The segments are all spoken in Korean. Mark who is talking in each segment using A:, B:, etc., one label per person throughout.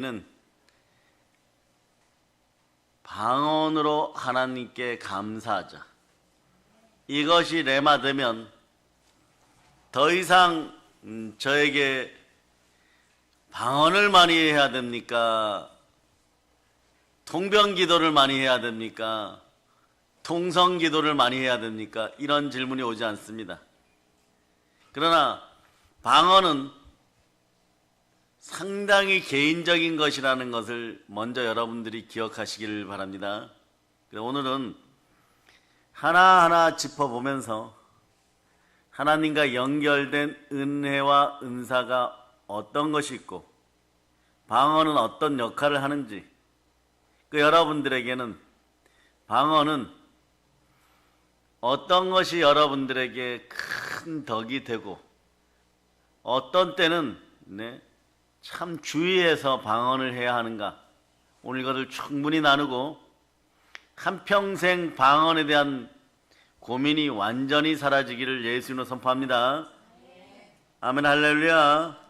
A: 는 방언으로 하나님께 감사하자. 이것이 레마되면 더 이상 저에게 방언을 많이 해야 됩니까? 통변기도를 많이 해야 됩니까? 통성기도를 많이 해야 됩니까? 이런 질문이 오지 않습니다. 그러나 방언은 상당히 개인적인 것이라는 것을 먼저 여러분들이 기억하시기를 바랍니다. 오늘은 하나하나 짚어보면서 하나님과 연결된 은혜와 은사가 어떤 것이 있고 방언은 어떤 역할을 하는지, 여러분들에게는 방언은 어떤 것이 여러분들에게 큰 덕이 되고 어떤 때는 참 주의해서 방언을 해야 하는가, 오늘 이것을 충분히 나누고 한평생 방언에 대한 고민이 완전히 사라지기를 예수님으로 선포합니다. 아멘, 할렐루야.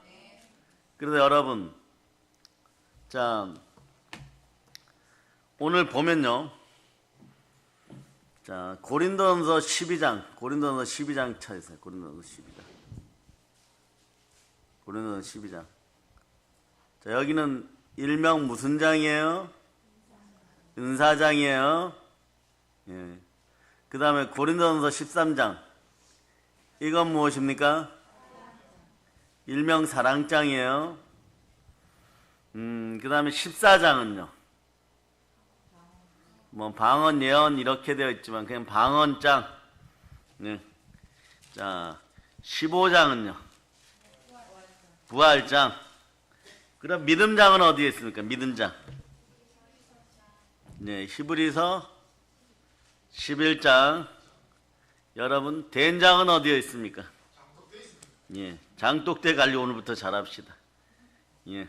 A: 그래서 여러분, 자, 오늘 보면요, 자, 고린도전서 12장 찾으세요. 고린도전서 12장. 자, 여기는 일명 무슨 장이에요? 은사장이에요. 예. 그 다음에 고린도전서 13장. 이건 무엇입니까? 일명 사랑장이에요. 그 다음에 14장은요. 뭐 방언, 예언 이렇게 되어 있지만 그냥 방언장. 네. 자, 15장은요. 부활장. 그럼 믿음장은 어디에 있습니까? 믿음장. 네, 히브리서 11장. 여러분, 된장은 어디에 있습니까? 예, 장독대 관리 오늘부터 잘합시다. 예.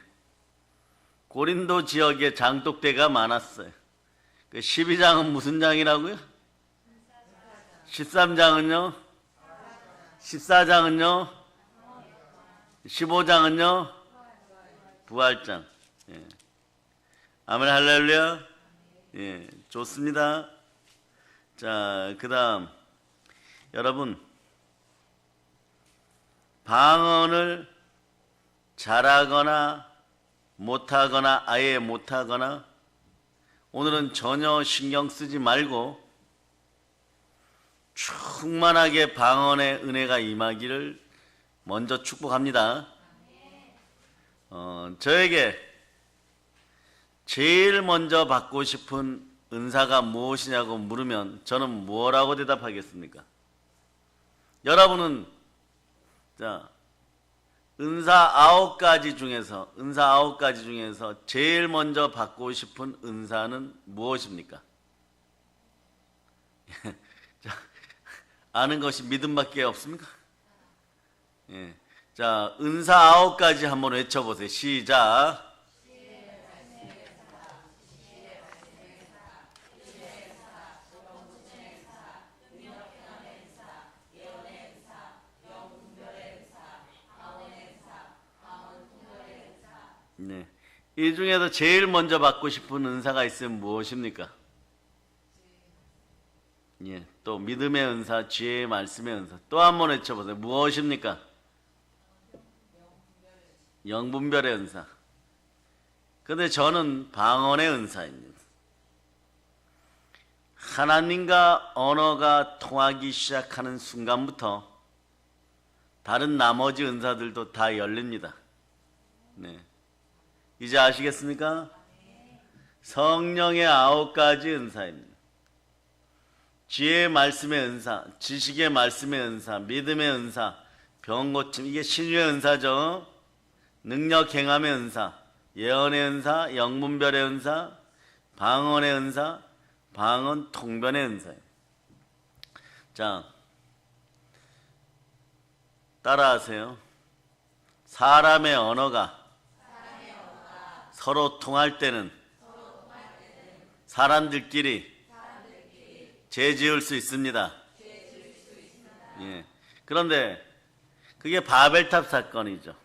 A: 고린도 지역에 장독대가 많았어요. 12장은 무슨 장이라고요? 13장은요? 14장은요? 15장은요? 부활장. 예. 아멘, 할렐루야. 예, 좋습니다. 자, 그 다음, 여러분, 방언을 잘하거나 못하거나 아예 못하거나 오늘은 전혀 신경 쓰지 말고 충만하게 방언의 은혜가 임하기를 먼저 축복합니다. 저에게 제일 먼저 받고 싶은 은사가 무엇이냐고 물으면 저는 뭐라고 대답하겠습니까? 여러분은 자, 은사 9가지 중에서 제일 먼저 받고 싶은 은사는 무엇입니까? 자, 아는 것이 믿음밖에 없습니까? 예. 자, 은사 9가지 한번 외쳐보세요. 시작. 네. 이 중에서 제일 먼저 받고 싶은 은사가 있으면 무엇입니까? 예. 또 믿음의 은사, 지혜의 말씀의 은사. 또 한번 외쳐보세요. 무엇입니까? 영분별의 은사. 근데 저는 방언의 은사입니다. 하나님과 언어가 통하기 시작하는 순간부터 다른 나머지 은사들도 다 열립니다. 네. 이제 아시겠습니까? 성령의 9가지 은사입니다. 지혜의 말씀의 은사, 지식의 말씀의 은사, 믿음의 은사, 병 고침, 이게 신유의 은사죠. 능력 행함의 은사, 예언의 은사, 영분별의 은사, 방언의 은사, 방언 통변의 은사예요. 자, 따라하세요. 사람의 언어가 서로 통할 때는 사람들끼리 죄 지을 수 있습니다. 예. 그런데 그게 바벨탑 사건이죠.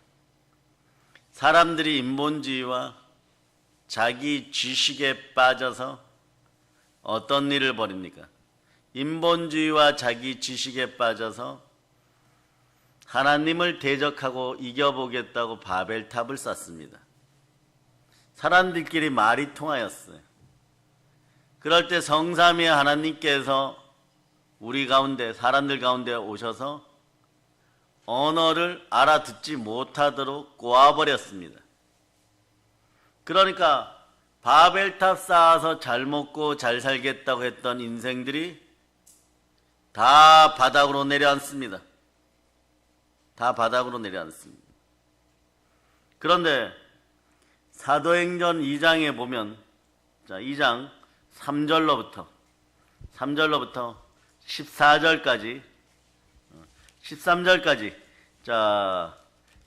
A: 사람들이 인본주의와 자기 지식에 빠져서 어떤 일을 벌입니까? 인본주의와 자기 지식에 빠져서 하나님을 대적하고 이겨보겠다고 바벨탑을 쌓습니다. 사람들끼리 말이 통하였어요. 그럴 때 성삼위의 하나님께서 우리 가운데, 사람들 가운데 오셔서 언어를 알아듣지 못하도록 꼬아버렸습니다. 그러니까 바벨탑 쌓아서 잘 먹고 잘 살겠다고 했던 인생들이 다 바닥으로 내려앉습니다. 다 바닥으로 내려앉습니다. 그런데 사도행전 2장에 보면, 자, 2장 3절로부터 14절까지 13절까지, 자,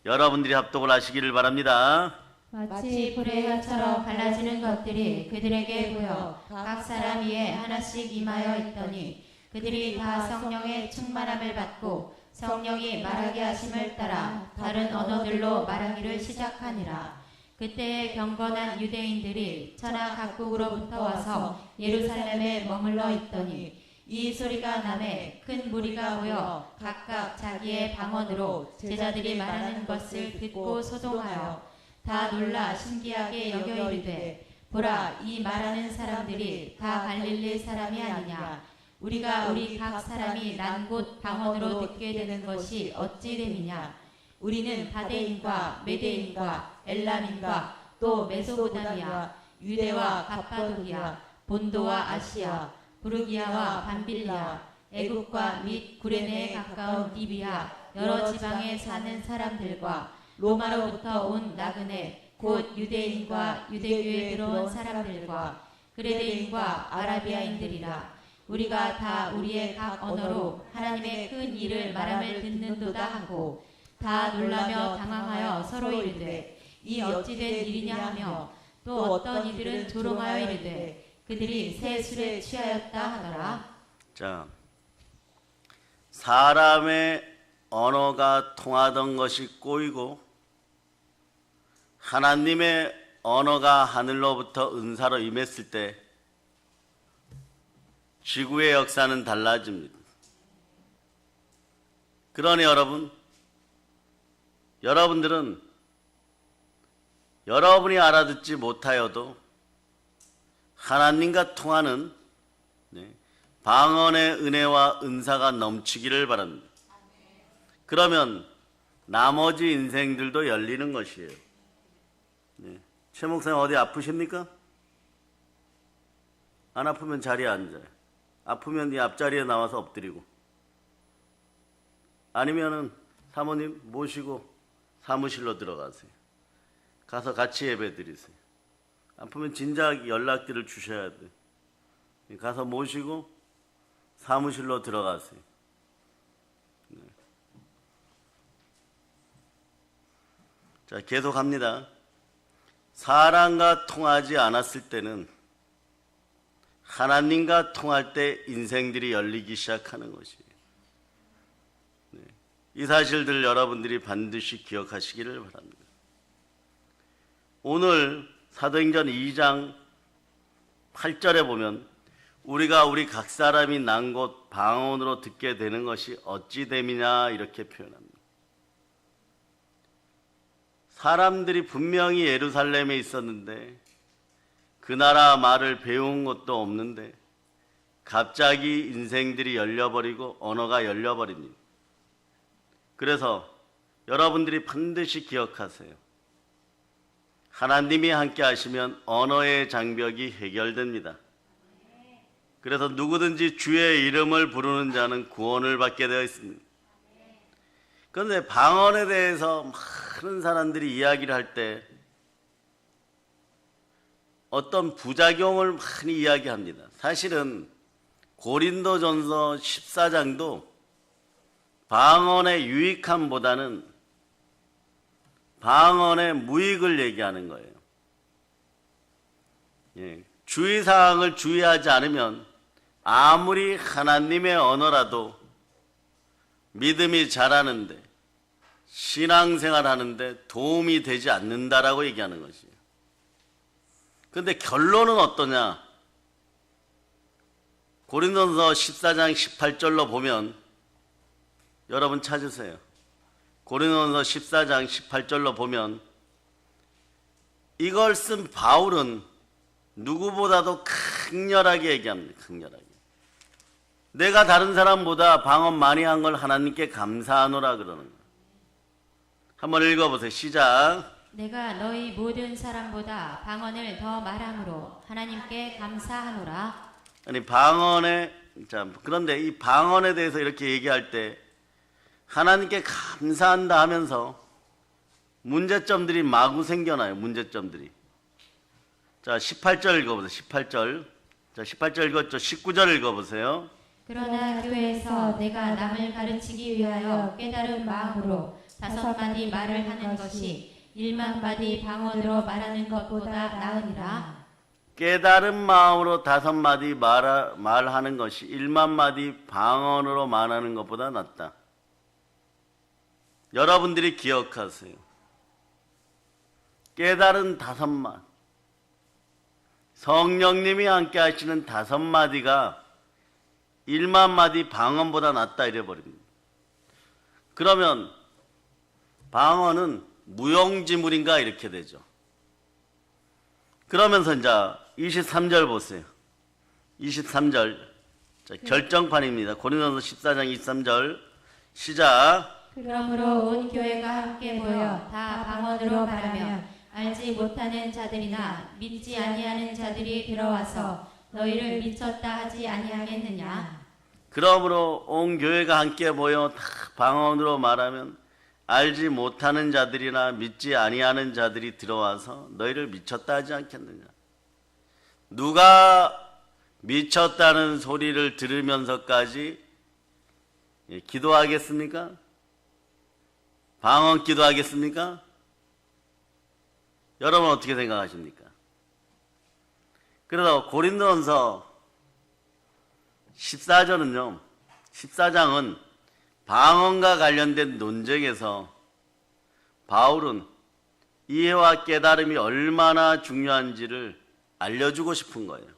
A: 여러분들이 합독을 하시기를 바랍니다.
B: 마치 불의 혀처럼 갈라지는 것들이 그들에게 보여 각 사람 위에 하나씩 임하여 있더니 그들이 다 성령의 충만함을 받고 성령이 말하게 하심을 따라 다른 언어들로 말하기를 시작하니라. 그때에 경건한 유대인들이 천하 각국으로부터 와서 예루살렘에 머물러 있더니 이 소리가 나매 큰 무리가 모여 각각 자기의 방언으로 제자들이 말하는 것을 듣고 소동하여 다 놀라 신기하게 여겨 이르되, 보라, 이 말하는 사람들이 다 갈릴리 사람이 아니냐? 우리가 우리 각 사람이 난 곳 방언으로 듣게 되는 것이 어찌 됨이냐? 우리는 바데인과 메데인과 엘람인과 또 메소포타미아, 유대와 갑바도기아, 본도와 아시아, 부르기아와 밤빌리아, 애국과 및 구레네에 가까운 리비아, 여러 지방에 사는 사람들과 로마로부터 온 나그네 곧 유대인과 유대교에 들어온 사람들과 그레데인과 아라비아인들이라. 우리가 다 우리의 각 언어로 하나님의 큰 일을 말함을 듣는도다 하고 다 놀라며 당황하여 서로 이르되, 이 어찌 된 일이냐 하며 또 어떤 이들은 조롱하여 이르되 그들이 새 술에 취하였다 하더라.
A: 자, 사람의 언어가 통하던 것이 꼬이고 하나님의 언어가 하늘로부터 은사로 임했을 때 지구의 역사는 달라집니다. 그러니 여러분들은 여러분이 알아듣지 못하여도 하나님과 통하는 방언의 은혜와 은사가 넘치기를 바랍니다. 그러면 나머지 인생들도 열리는 것이에요. 최 목사님 어디 아프십니까? 안 아프면 자리에 앉아요. 아프면 이 앞자리에 나와서 엎드리고, 아니면은 사모님 모시고 사무실로 들어가세요. 가서 같이 예배 드리세요. 아프면 진작 연락들을 주셔야 돼요. 가서 모시고 사무실로 들어가세요. 자, 계속합니다. 사람과 통하지 않았을 때는 하나님과 통할 때 인생들이 열리기 시작하는 것이에요. 이 사실들 여러분들이 반드시 기억하시기를 바랍니다. 오늘 사도행전 2장 8절에 보면 우리가 우리 각 사람이 난 곳 방언으로 듣게 되는 것이 어찌 됨이냐 이렇게 표현합니다. 사람들이 분명히 예루살렘에 있었는데 그 나라 말을 배운 것도 없는데 갑자기 인생들이 열려버리고 언어가 열려버립니다. 그래서 여러분들이 반드시 기억하세요. 하나님이 함께 하시면 언어의 장벽이 해결됩니다. 그래서 누구든지 주의 이름을 부르는 자는 구원을 받게 되어 있습니다. 그런데 방언에 대해서 많은 사람들이 이야기를 할 때 어떤 부작용을 많이 이야기합니다. 사실은 고린도전서 14장도 방언의 유익함보다는 방언의 무익을 얘기하는 거예요. 주의사항을 주의하지 않으면 아무리 하나님의 언어라도 믿음이 자라는데 신앙생활 하는데 도움이 되지 않는다라고 얘기하는 것이에요. 근데 결론은 어떠냐? 고린도전서 14장 18절로 보면 여러분 찾으세요. 고린도전서 14장 18절로 보면 이걸 쓴 바울은 누구보다도 강렬하게 얘기합니다. 강렬하게. 내가 다른 사람보다 방언 많이 한 걸 하나님께 감사하노라 그러는 거예요. 한번 읽어보세요. 시작.
B: 내가 너희 모든 사람보다 방언을 더 말함으로 하나님께 감사하노라.
A: 아니 방언에 그런데 이 방언에 대해서 이렇게 얘기할 때 하나님께 감사한다 하면서 문제점들이 마구 생겨나요. 문제점들이. 자 18절 읽어보세요. 18절. 자 18절 읽었죠. 19절 읽어보세요.
B: 그러나 교회에서 내가 남을 가르치기 위하여 깨달은 마음으로 5마디 말을 하는 것이 1만마디 방언으로 말하는 것보다 나으니라.
A: 깨달은 마음으로 5마디 말하는 것이 1만마디 방언으로 말하는 것보다 낫다. 여러분들이 기억하세요. 깨달은 5마디, 성령님이 함께 하시는 5마디가 1만마디 방언보다 낫다 이래버립니다. 그러면 방언은 무용지물인가 이렇게 되죠. 그러면서 이제 23절 보세요. 23절 자, 결정판입니다. 고린도전서 14장 23절 시작.
B: 그러므로 온 교회가 함께 모여 다 방언으로 말하면 알지 못하는 자들이나 믿지 아니하는 자들이 들어와서 너희를 미쳤다 하지 아니하겠느냐.
A: 그러므로 온 교회가 함께 모여 다 방언으로 말하면 알지 못하는 자들이나 믿지 아니하는 자들이 들어와서 너희를 미쳤다 하지 않겠느냐. 누가 미쳤다는 소리를 들으면서까지 기도하겠습니까? 방언 기도하겠습니까? 여러분 어떻게 생각하십니까? 그래서 고린도전서 14장은 방언과 관련된 논쟁에서 바울은 이해와 깨달음이 얼마나 중요한지를 알려주고 싶은 거예요.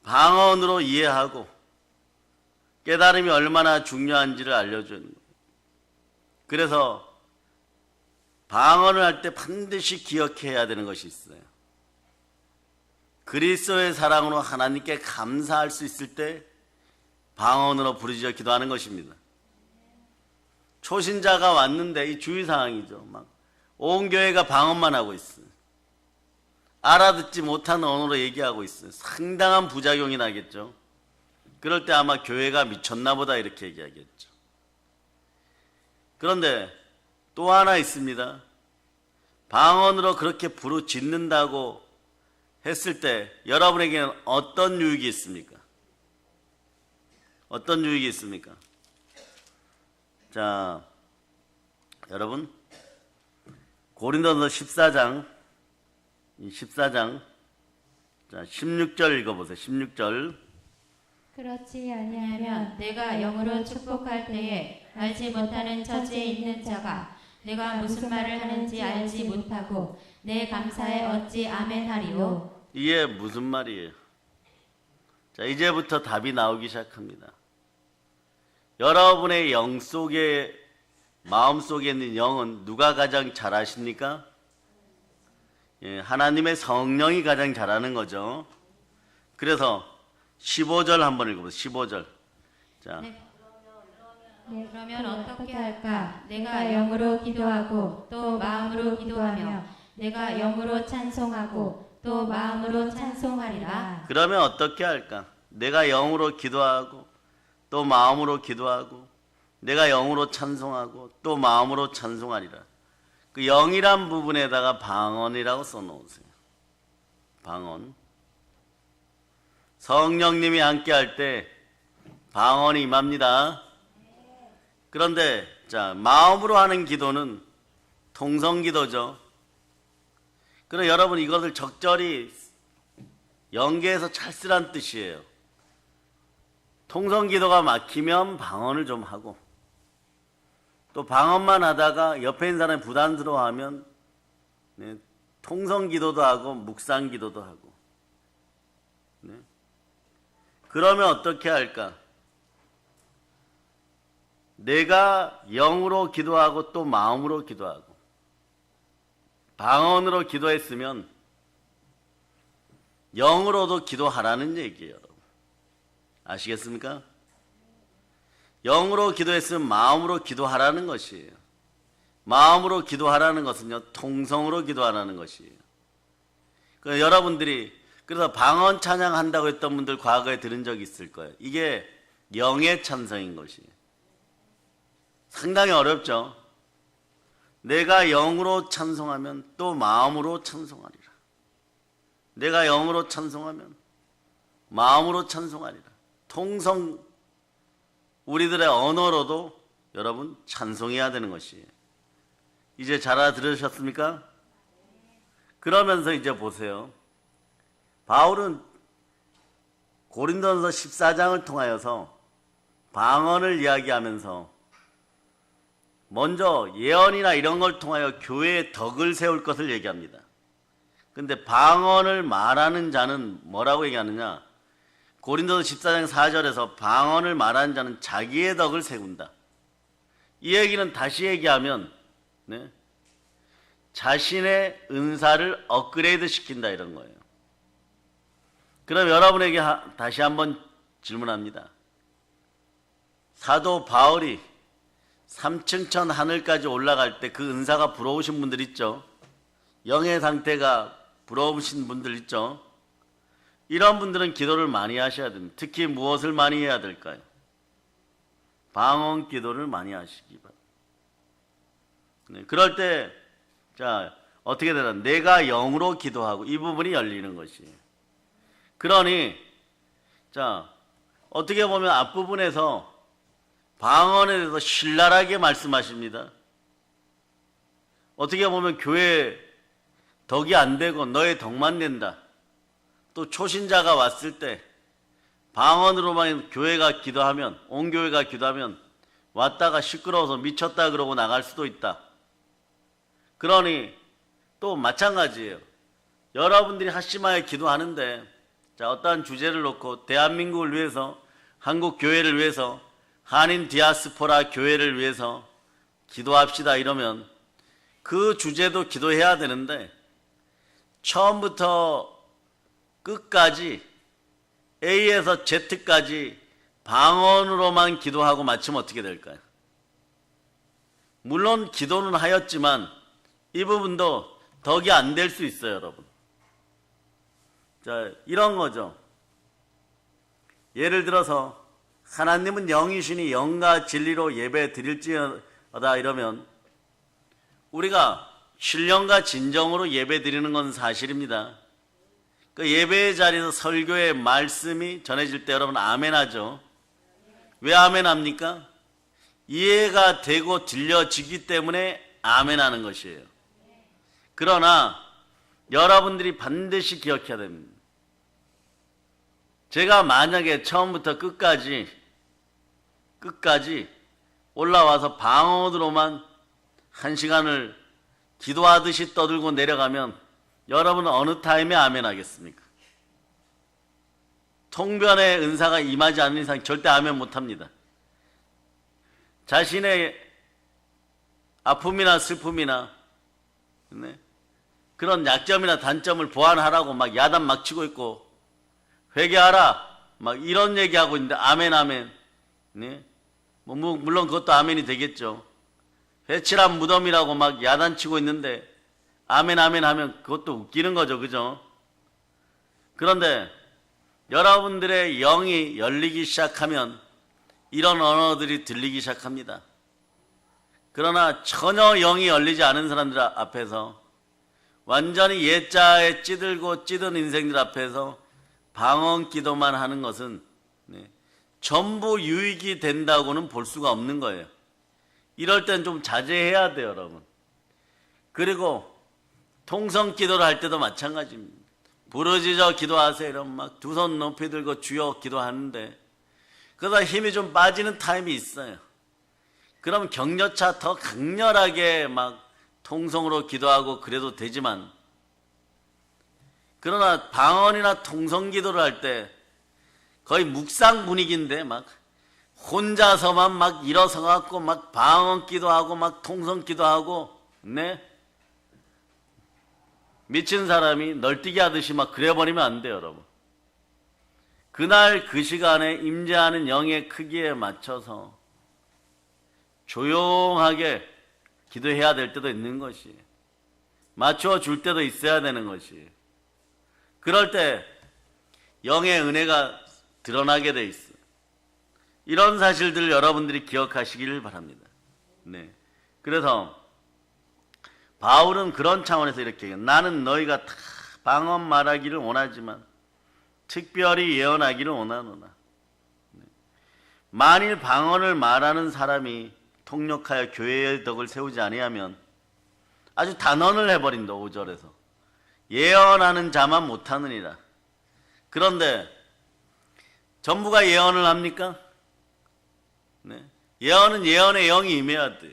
A: 방언으로 이해하고 깨달음이 얼마나 중요한지를 알려주는 거예요. 그래서 방언을 할 때 반드시 기억해야 되는 것이 있어요. 그리스도의 사랑으로 하나님께 감사할 수 있을 때 방언으로 부르짖어 기도하는 것입니다. 초신자가 왔는데 이 주의사항이죠. 막 온 교회가 방언만 하고 있어요. 알아듣지 못하는 언어로 얘기하고 있어요. 상당한 부작용이 나겠죠. 그럴 때 아마 교회가 미쳤나 보다 이렇게 얘기하겠죠. 그런데 또 하나 있습니다. 방언으로 그렇게 부르짖는다고 했을 때 여러분에게는 어떤 유익이 있습니까? 어떤 유익이 있습니까? 자, 여러분 고린도전서 14장 자 16절 읽어보세요. 16절.
B: 그렇지 아니하면 내가 영으로 축복할 때에 알지 못하는 처지에 있는 자가 내가 무슨 말을 하는지 알지 못하고 내 감사에 어찌 아멘하리요.
A: 이게 무슨 말이에요? 자, 이제부터 답이 나오기 시작합니다. 여러분의 영 속에, 마음 속에 있는 영은 누가 가장 잘 아십니까? 예, 하나님의 성령이 가장 잘하는 거죠. 그래서 15절 한번 읽어보세요. 15절. 자,
B: 그러면 어떻게 할까? 내가 영으로 기도하고 또 마음으로 기도하며 내가 영으로 찬송하고 또 마음으로 찬송하리라.
A: 그러면 어떻게 할까? 내가 영으로 기도하고 또 마음으로 기도하고 내가 영으로 찬송하고 또 마음으로 찬송하리라. 그 영이란 부분에다가 방언이라고 써놓으세요. 방언. 성령님이 함께 할 때 방언이 임합니다. 그런데 자, 마음으로 하는 기도는 통성기도죠. 그럼 여러분 이것을 적절히 연계해서 잘 쓰란 뜻이에요. 통성기도가 막히면 방언을 좀 하고 또 방언만 하다가 옆에 있는 사람이 부담스러워하면 통성 기도도 하고 묵상 기도도 하고. 네? 그러면 어떻게 할까? 내가 영으로 기도하고 또 마음으로 기도하고 방언으로 기도했으면 영으로도 기도하라는 얘기예요. 여러분. 아시겠습니까? 영으로 기도했으면 마음으로 기도하라는 것이에요. 마음으로 기도하라는 것은요, 통성으로 기도하라는 것이에요. 그래서 여러분들이 그래서 방언 찬양한다고 했던 분들 과거에 들은 적이 있을 거예요. 이게 영의 찬성인 것이에요. 상당히 어렵죠. 내가 영으로 찬송하면 또 마음으로 찬송하리라. 내가 영으로 찬송하면 마음으로 찬송하리라. 통성 우리들의 언어로도 여러분 찬송해야 되는 것이에요. 이제 잘 알아들으셨습니까? 그러면서 이제 보세요. 바울은 고린도전서 14장을 통하여서 방언을 이야기하면서 먼저 예언이나 이런 걸 통하여 교회의 덕을 세울 것을 얘기합니다. 근데 방언을 말하는 자는 뭐라고 얘기하느냐? 고린도서 14장 4절에서 방언을 말하는 자는 자기의 덕을 세운다. 이 얘기는 다시 얘기하면 네? 자신의 은사를 업그레이드 시킨다 이런 거예요. 그럼 여러분에게 다시 한번 질문합니다. 사도 바울이 3층천 하늘까지 올라갈 때 그 은사가 부러우신 분들 있죠? 영의 상태가 부러우신 분들 있죠? 이런 분들은 기도를 많이 하셔야 됩니다. 특히 무엇을 많이 해야 될까요? 방언 기도를 많이 하시기 바랍니다. 네, 그럴 때, 자, 어떻게 되나? 내가 영으로 기도하고 이 부분이 열리는 것이에요. 그러니, 자, 어떻게 보면 앞부분에서 방언에 대해서 신랄하게 말씀하십니다. 어떻게 보면 교회 덕이 안 되고 너의 덕만 낸다. 또 초신자가 왔을 때 방언으로만 교회가 기도하면, 온 교회가 기도하면 왔다가 시끄러워서 미쳤다 그러고 나갈 수도 있다. 그러니 또 마찬가지예요. 여러분들이 합심하여 기도하는데 자, 어떠한 주제를 놓고 대한민국을 위해서, 한국 교회를 위해서, 한인 디아스포라 교회를 위해서 기도합시다 이러면 그 주제도 기도해야 되는데 처음부터 끝까지 A에서 Z까지 방언으로만 기도하고 마치면 어떻게 될까요? 물론 기도는 하였지만 이 부분도 덕이 안 될 수 있어요, 여러분. 자, 이런 거죠. 예를 들어서 하나님은 영이시니 영과 진리로 예배 드릴지어다 이러면 우리가 신령과 진정으로 예배 드리는 건 사실입니다. 그 예배의 자리에서 설교의 말씀이 전해질 때 여러분 아멘 하죠. 왜 아멘 합니까? 이해가 되고 들려지기 때문에 아멘 하는 것이에요. 그러나 여러분들이 반드시 기억해야 됩니다. 제가 만약에 처음부터 끝까지 올라와서 방언으로만 1시간을 기도하듯이 떠들고 내려가면 여러분은 어느 타임에 아멘 하겠습니까? 통변의 은사가 임하지 않는 이상 절대 아멘 못합니다. 자신의 아픔이나 슬픔이나 네? 그런 약점이나 단점을 보완하라고 막 야단 막 치고 있고 회개하라 막 이런 얘기하고 있는데 아멘 아멘 네? 물론 그것도 아멘이 되겠죠. 회칠한 무덤이라고 막 야단치고 있는데 아멘 아멘 하면 그것도 웃기는 거죠. 그죠? 그런데 여러분들의 영이 열리기 시작하면 이런 언어들이 들리기 시작합니다. 그러나 전혀 영이 열리지 않은 사람들 앞에서 완전히 옛자에 찌들고 찌든 인생들 앞에서 방언 기도만 하는 것은 전부 유익이 된다고는 볼 수가 없는 거예요. 이럴 땐 좀 자제해야 돼요, 여러분. 그리고 통성 기도를 할 때도 마찬가지입니다. 부르짖어 기도하세요. 이러면 막 두 손 높이 들고 주여 기도하는데 그러다 힘이 좀 빠지는 타임이 있어요. 그럼 격려차 더 강렬하게 막 통성으로 기도하고 그래도 되지만 그러나 방언이나 통성기도를 할 때 거의 묵상 분위기인데 막 혼자서만 막 일어서 갖고 막 방언기도 하고 막 통성기도 하고, 네? 미친 사람이 널뛰기 하듯이 막 그래버리면 안 돼요, 여러분. 그날 그 시간에 임재하는 영의 크기에 맞춰서 조용하게 기도해야 될 때도 있는 것이, 맞춰 줄 때도 있어야 되는 것이, 그럴 때 영의 은혜가 드러나게 돼 있어. 이런 사실들을 여러분들이 기억하시기를 바랍니다. 네. 그래서 바울은 그런 차원에서 이렇게 얘기해요. 나는 너희가 다 방언 말하기를 원하지만 특별히 예언하기를 원하노라. 만일 방언을 말하는 사람이 통역하여 교회의 덕을 세우지 아니하면 아주 단언을 해버린다. 5절에서 예언하는 자만 못하느니라. 그런데 전부가 예언을 합니까? 네. 예언은 예언의 영이 임해야 돼요.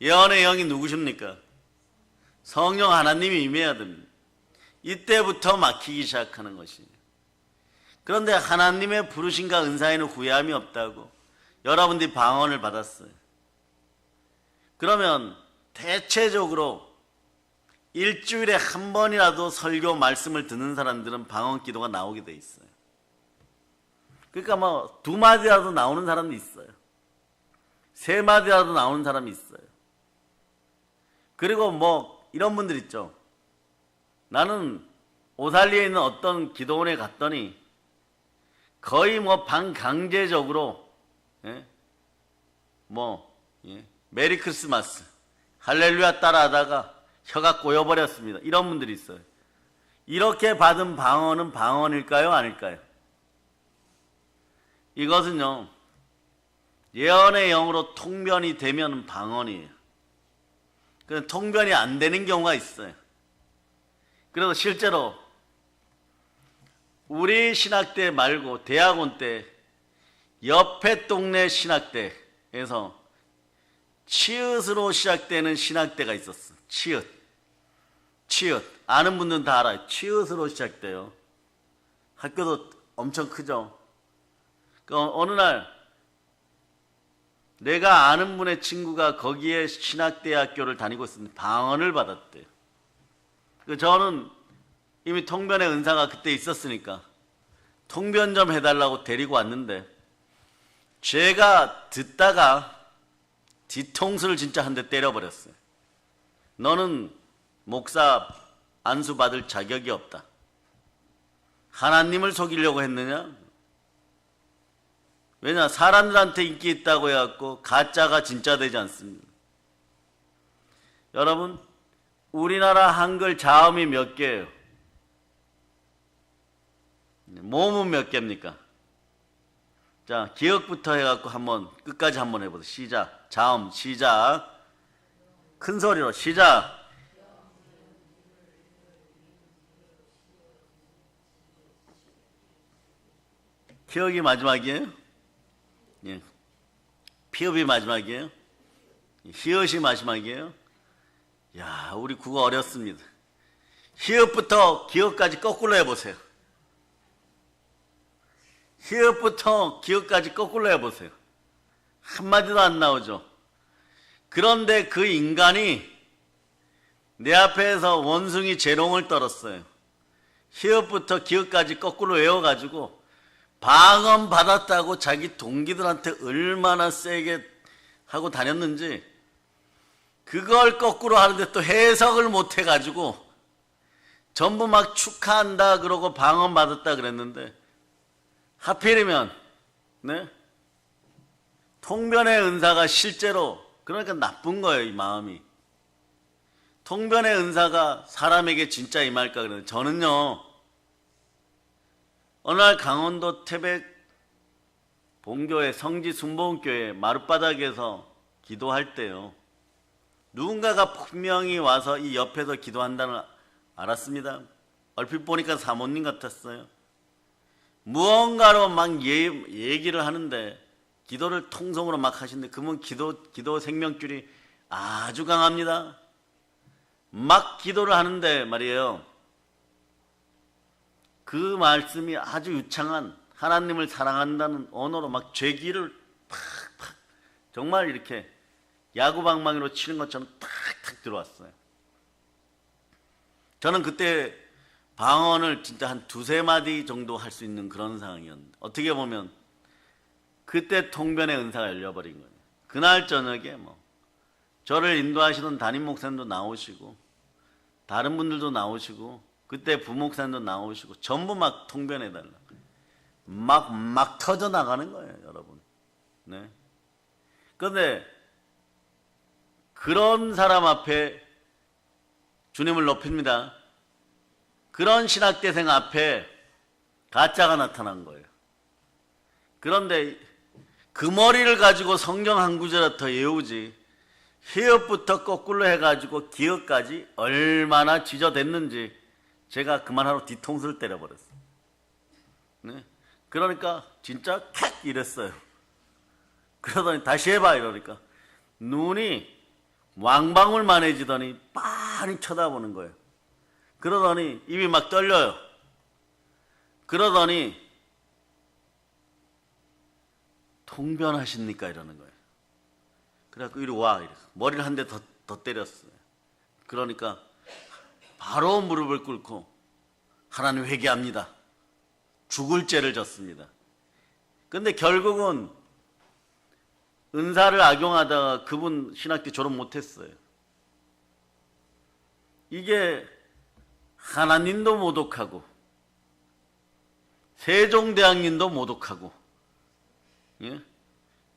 A: 예언의 영이 누구십니까? 성령 하나님이 임해야 됩니다. 이때부터 막히기 시작하는 것이에요. 그런데 하나님의 부르심과 은사에는 후회함이 없다고 여러분들이 방언을 받았어요. 그러면 대체적으로 일주일에 한 번이라도 설교 말씀을 듣는 사람들은 방언 기도가 나오게 돼 있어요. 그러니까 뭐 2마디라도 나오는 사람도 있어요. 3마디라도 나오는 사람이 있어요. 그리고 뭐 이런 분들 있죠. 나는 오살리에 있는 어떤 기도원에 갔더니 거의 뭐 반강제적으로 메리 크리스마스 할렐루야 따라하다가 혀가 꼬여버렸습니다. 이런 분들이 있어요. 이렇게 받은 방언은 방언일까요? 아닐까요? 이것은요, 예언의 영으로 통변이 되면 방언이에요. 그런데 통변이 안 되는 경우가 있어요. 그래서 실제로 우리 신학대 말고 대학원 때 옆에 동네 신학대에서 치읓으로 시작되는 신학대가 있었어. 치읓. 아는 분들은 다 알아요. 치읓으로 시작돼요. 학교도 엄청 크죠. 어느 날 내가 아는 분의 친구가 거기에 신학대학교를 다니고 있었는데 방언을 받았대요. 저는 이미 통변의 은사가 그때 있었으니까 통변 좀 해달라고 데리고 왔는데 제가 듣다가 뒤통수를 진짜 한 대 때려버렸어요. 너는 목사 안수 받을 자격이 없다. 하나님을 속이려고 했느냐? 왜냐, 사람들한테 인기 있다고 해갖고 가짜가 진짜 되지 않습니다. 여러분, 우리나라 한글 자음이 몇 개예요? 모음은 몇 개입니까? 자, 기억부터 해갖고 한번 끝까지 한번 해보세요. 시작. 자음 시작. 큰 소리로 시작. 기억이 마지막이에요? 예. 피읍이 마지막이에요? 히읗이 마지막이에요? 야, 우리 국어 어렵습니다. 히읗부터 기억까지 거꾸로 해보세요. 히읗부터 기억까지 거꾸로 해보세요. 한마디도 안 나오죠. 그런데 그 인간이 내 앞에서 원숭이 재롱을 떨었어요. 히읗부터 기억까지 거꾸로 외워가지고 방언 받았다고 자기 동기들한테 얼마나 세게 하고 다녔는지, 그걸 거꾸로 하는데 또 해석을 못 해가지고 전부 막 축하한다 그러고 방언 받았다 그랬는데, 하필이면 통변의 은사가 실제로, 그러니까 나쁜 거예요. 이 마음이. 통변의 은사가 사람에게 진짜 임할까 그러는데, 저는요 어느 날 강원도 태백 본교회 성지 순복음교회 마룻바닥에서 기도할 때요, 누군가가 분명히 와서 이 옆에서 기도한다는 걸 알았습니다. 얼핏 보니까 사모님 같았어요. 무언가로 막 얘기를 하는데, 기도를 통성으로 막 하시는데, 그분 기도 생명줄이 아주 강합니다. 막 기도를 하는데 말이에요, 그 말씀이 아주 유창한 하나님을 사랑한다는 언어로 막 죄기를 팍팍 정말 이렇게 야구방망이로 치는 것처럼 탁탁 들어왔어요. 저는 그때 방언을 진짜 한 두세 마디 정도 할 수 있는 그런 상황이었는데 어떻게 보면 그때 통변의 은사가 열려버린 거예요. 그날 저녁에 뭐 저를 인도하시던 담임 목사님도 나오시고 다른 분들도 나오시고 그때 부목사님도 나오시고 전부 막 통변해달라. 막 터져 나가는 거예요, 여러분. 네. 그런데 그런 사람 앞에 주님을 높입니다. 그런 신학대생 앞에 가짜가 나타난 거예요. 그런데 그 머리를 가지고 성경 한 구절을 더 외우지 히읗부터 거꾸로 해가지고 기억까지 얼마나 쥐저댔는지 제가 그만하러 뒤통수를 때려버렸어요. 네. 그러니까 진짜 캣 이랬어요. 그러더니 다시 해봐 이러니까 눈이 왕방울만해지더니 빤히 쳐다보는 거예요. 그러더니 입이 막 떨려요. 그러더니 통변하십니까 이러는 거예요. 그래갖고 이리 와 이래. 머리를 한 대 더 때렸어요. 그러니까 바로 무릎을 꿇고 하나님 회개합니다. 죽을 죄를 졌습니다. 근데 결국은 은사를 악용하다가 그분 신학교 졸업 못했어요. 이게 하나님도 모독하고 세종대왕님도 모독하고 예?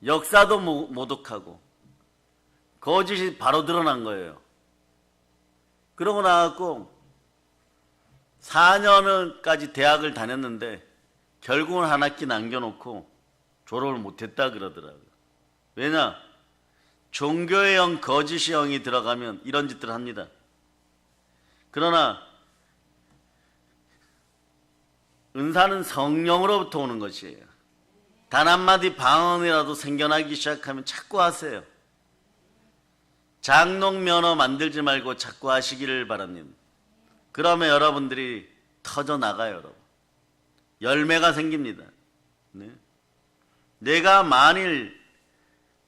A: 역사도 모독하고 거짓이 바로 드러난 거예요. 그러고 나갖고 4년까지 대학을 다녔는데 결국은 한 학기 남겨놓고 졸업을 못했다 그러더라고요. 왜냐? 종교의 영, 거짓의 영이 들어가면 이런 짓들을 합니다. 그러나 은사는 성령으로부터 오는 것이에요. 단 한마디 방언이라도 생겨나기 시작하면 자꾸 하세요. 장롱 면허 만들지 말고 자꾸 하시기를 바랍니다. 그러면 여러분들이 터져 나가요, 여러분. 열매가 생깁니다. 네. 내가 만일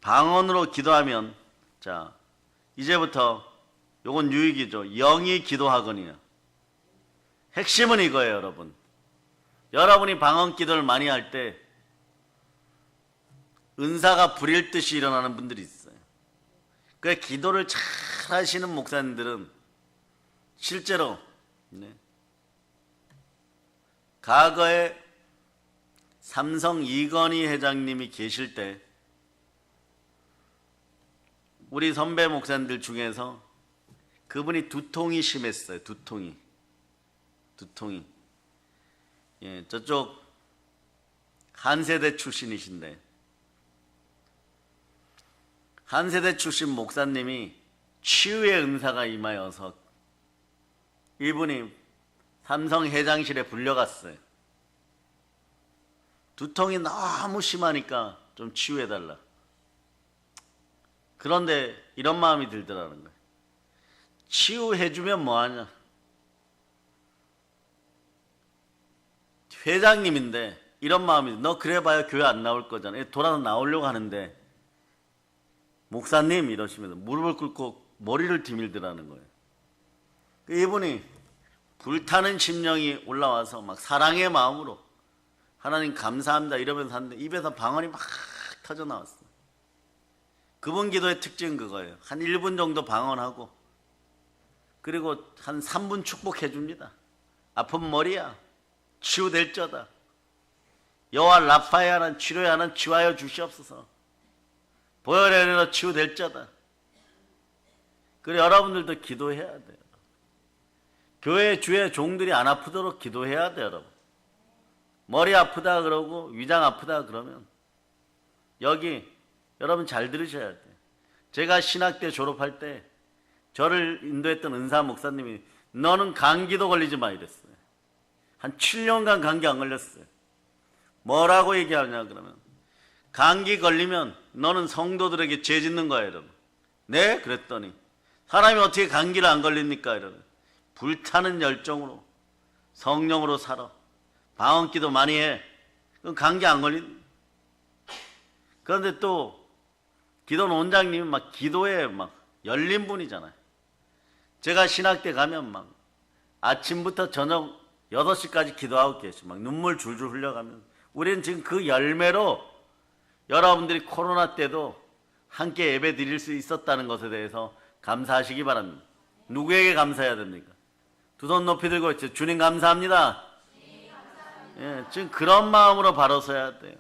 A: 방언으로 기도하면, 자, 이제부터 요건 유익이죠. 영이 기도하거니와. 핵심은 이거예요, 여러분. 여러분이 방언 기도를 많이 할 때 은사가 불일 듯이 일어나는 분들이 있어요. 그 기도를 잘 하시는 목사님들은 실제로 네. 과거에 삼성 이건희 회장님이 계실 때 우리 선배 목사님들 중에서 그분이 두통이 심했어요. 두통이. 예, 저쪽 한세대 출신이신데 한세대 출신 목사님이 치유의 은사가 임하여서 이분이 삼성 회장실에 불려갔어요. 두통이 너무 심하니까 좀 치유해달라. 그런데 이런 마음이 들더라는 거예요. 치유해주면 뭐하냐. 회장님인데 이런 마음이 너 그래봐야 교회 안 나올 거잖아. 돌아서 나오려고 하는데 목사님 이러시면서 무릎을 꿇고 머리를 디밀더라는 거예요. 이분이 불타는 심령이 올라와서 막 사랑의 마음으로 하나님 감사합니다 이러면서 하는데 입에서 방언이 막 터져 나왔어요. 그분 기도의 특징은 그거예요. 한 1분 정도 방언하고 그리고 한 3분 축복해 줍니다. 아픈 머리야 치유될 자다. 여호와 라파야는 치료하는 치유하여 주시옵소서. 보혈의 치유될 자다. 그래 여러분들도 기도해야 돼요. 교회 주의 종들이 안 아프도록 기도해야 돼요. 여러분. 머리 아프다 그러고 위장 아프다 그러면 여기 여러분 잘 들으셔야 돼요. 제가 신학대 졸업할 때 저를 인도했던 은사 목사님이 너는 감기도 걸리지 마 이랬어요. 한 7년간 감기 안 걸렸어요. 뭐라고 얘기하냐 그러면 감기 걸리면 너는 성도들에게 죄 짓는 거야 여러분. 네? 그랬더니 사람이 어떻게 감기를 안 걸립니까? 이러면 불타는 열정으로 성령으로 살아. 방언기도 많이 해. 그럼 감기 안 걸린. 그런데 또 기도원 원장님이 막 기도에 막 열린 분이잖아요. 제가 신학 때 가면 막 아침부터 저녁 6시까지 기도하고 계시고 막 눈물 줄줄 흘려가면 우리는 지금 그 열매로 여러분들이 코로나 때도 함께 예배 드릴 수 있었다는 것에 대해서 감사하시기 바랍니다. 누구에게 감사해야 됩니까? 두 손 높이 들고 있죠. 주님 감사합니다. 예, 지금 그런 마음으로 바로 서야 돼요.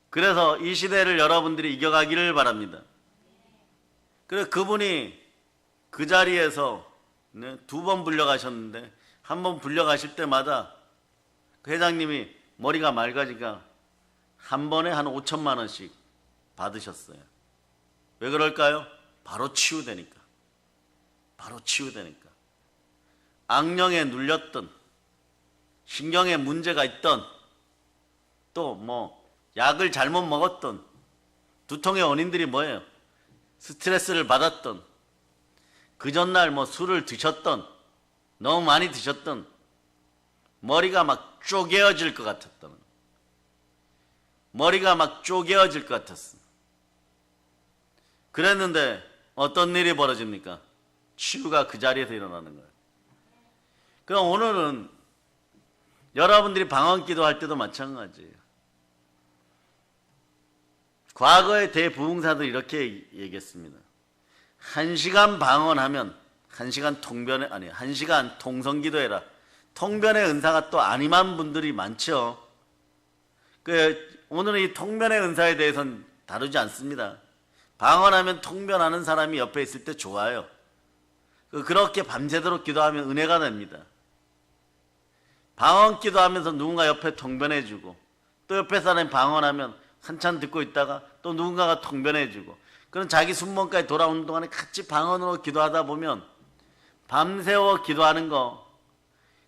A: 그래서 이 시대를 여러분들이 이겨가기를 바랍니다. 그래서 그분이 그 자리에서 2번 불려가셨는데 한 번 불려가실 때마다 그 회장님이 머리가 맑아지니까 한 번에 한 5천만 원씩 받으셨어요. 왜 그럴까요? 바로 치유되니까. 바로 치유되니까. 악령에 눌렸던, 신경에 문제가 있던, 또 뭐 약을 잘못 먹었던, 두통의 원인들이 뭐예요? 스트레스를 받았던, 그 전날 뭐 술을 드셨던, 너무 많이 드셨던, 머리가 막 쪼개어질 것 같았던, 머리가 막 쪼개어질 것 같았어. 그랬는데 어떤 일이 벌어집니까? 치유가 그 자리에서 일어나는 거예요. 그럼 오늘은 여러분들이 방언기도 할 때도 마찬가지예요. 과거의 대부흥사들이 이렇게 얘기했습니다. 1시간 방언하면 1시간 통변에, 아니 1시간 통성기도해라. 통변의 은사가 또 아님한 분들이 많죠. 오늘은 이 통변의 은사에 대해서는 다루지 않습니다. 방언하면 통변하는 사람이 옆에 있을 때 좋아요. 그렇게 밤새도록 기도하면 은혜가 됩니다. 방언 기도하면서 누군가 옆에 통변해주고, 또 옆에 사람이 방언하면 한참 듣고 있다가 또 누군가가 통변해주고, 그럼 자기 순번까지 돌아오는 동안에 같이 방언으로 기도하다 보면 밤새워 기도하는 거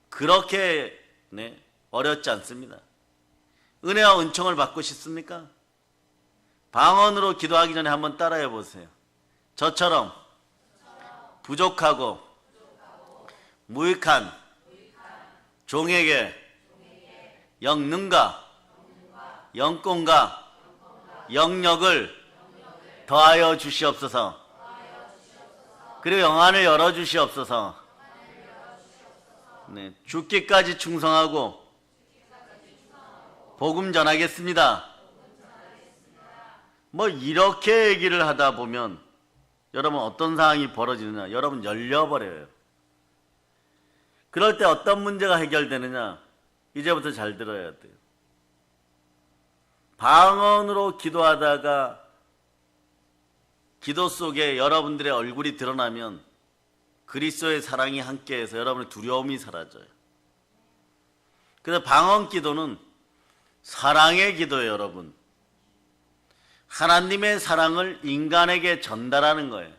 A: 그렇게 어렵지 않습니다. 은혜와 은총을 받고 싶습니까? 방언으로 기도하기 전에 한번 따라해 보세요. 저처럼 부족하고 무익한 종에게 영능과 영권과 영력을 더하여 주시옵소서. 그리고 영안을 열어 주시옵소서. 네, 죽기까지 충성하고 복음 전하겠습니다. 뭐 이렇게 얘기를 하다 보면 여러분 어떤 상황이 벌어지느냐? 여러분 열려버려요. 그럴 때 어떤 문제가 해결되느냐? 이제부터 잘 들어야 돼요. 방언으로 기도하다가 기도 속에 여러분들의 얼굴이 드러나면 그리스도의 사랑이 함께해서 여러분의 두려움이 사라져요. 그래서 방언 기도는 사랑의 기도예요, 여러분. 하나님의 사랑을 인간에게 전달하는 거예요.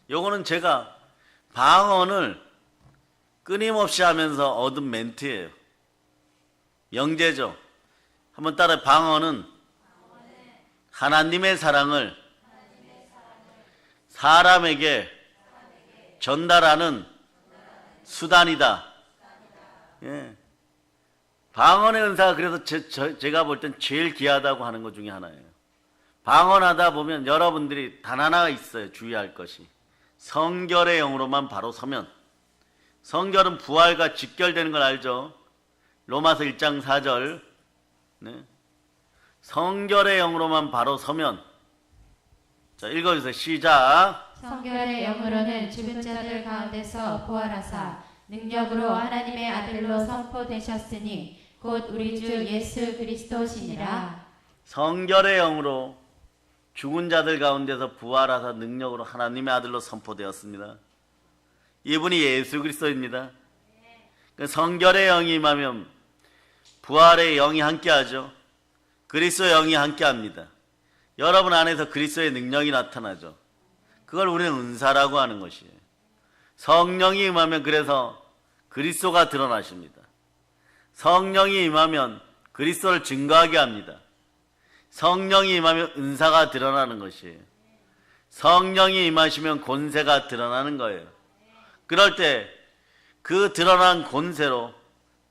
A: 요거는 제가 방언을 끊임없이 하면서 얻은 멘트예요. 명제죠. 한번 따라. 방언은 하나님의 사랑을 사람에게 전달하는 수단이다. 예. 방언의 은사가 그래서 제가 볼 땐 제일 귀하다고 하는 것 중에 하나예요. 방언하다 보면 여러분들이 단 하나가 있어요. 주의할 것이. 성결의 영으로만 바로 서면, 성결은 부활과 직결되는 걸 알죠? 로마서 1장 4절. 네. 성결의 영으로만 바로 서면. 자, 읽어주세요. 시작.
B: 성결의 영으로는 죽은 자들 가운데서 부활하사 능력으로 하나님의 아들로 선포되셨으니 곧 우리 주 예수 그리스도시니라.
A: 성결의 영으로 죽은 자들 가운데서 부활하사 능력으로 하나님의 아들로 선포되었습니다. 이분이 예수 그리스도입니다. 성결의 영이 임하면 부활의 영이 함께하죠. 그리스도의 영이 함께합니다. 여러분 안에서 그리스도의 능력이 나타나죠. 그걸 우리는 은사라고 하는 것이에요. 성령이 임하면 그래서 그리스도가 드러나십니다. 성령이 임하면 그리스도를 증거하게 합니다. 성령이 임하면 은사가 드러나는 것이에요. 성령이 임하시면 권세가 드러나는 거예요. 그럴 때 그 드러난 권세로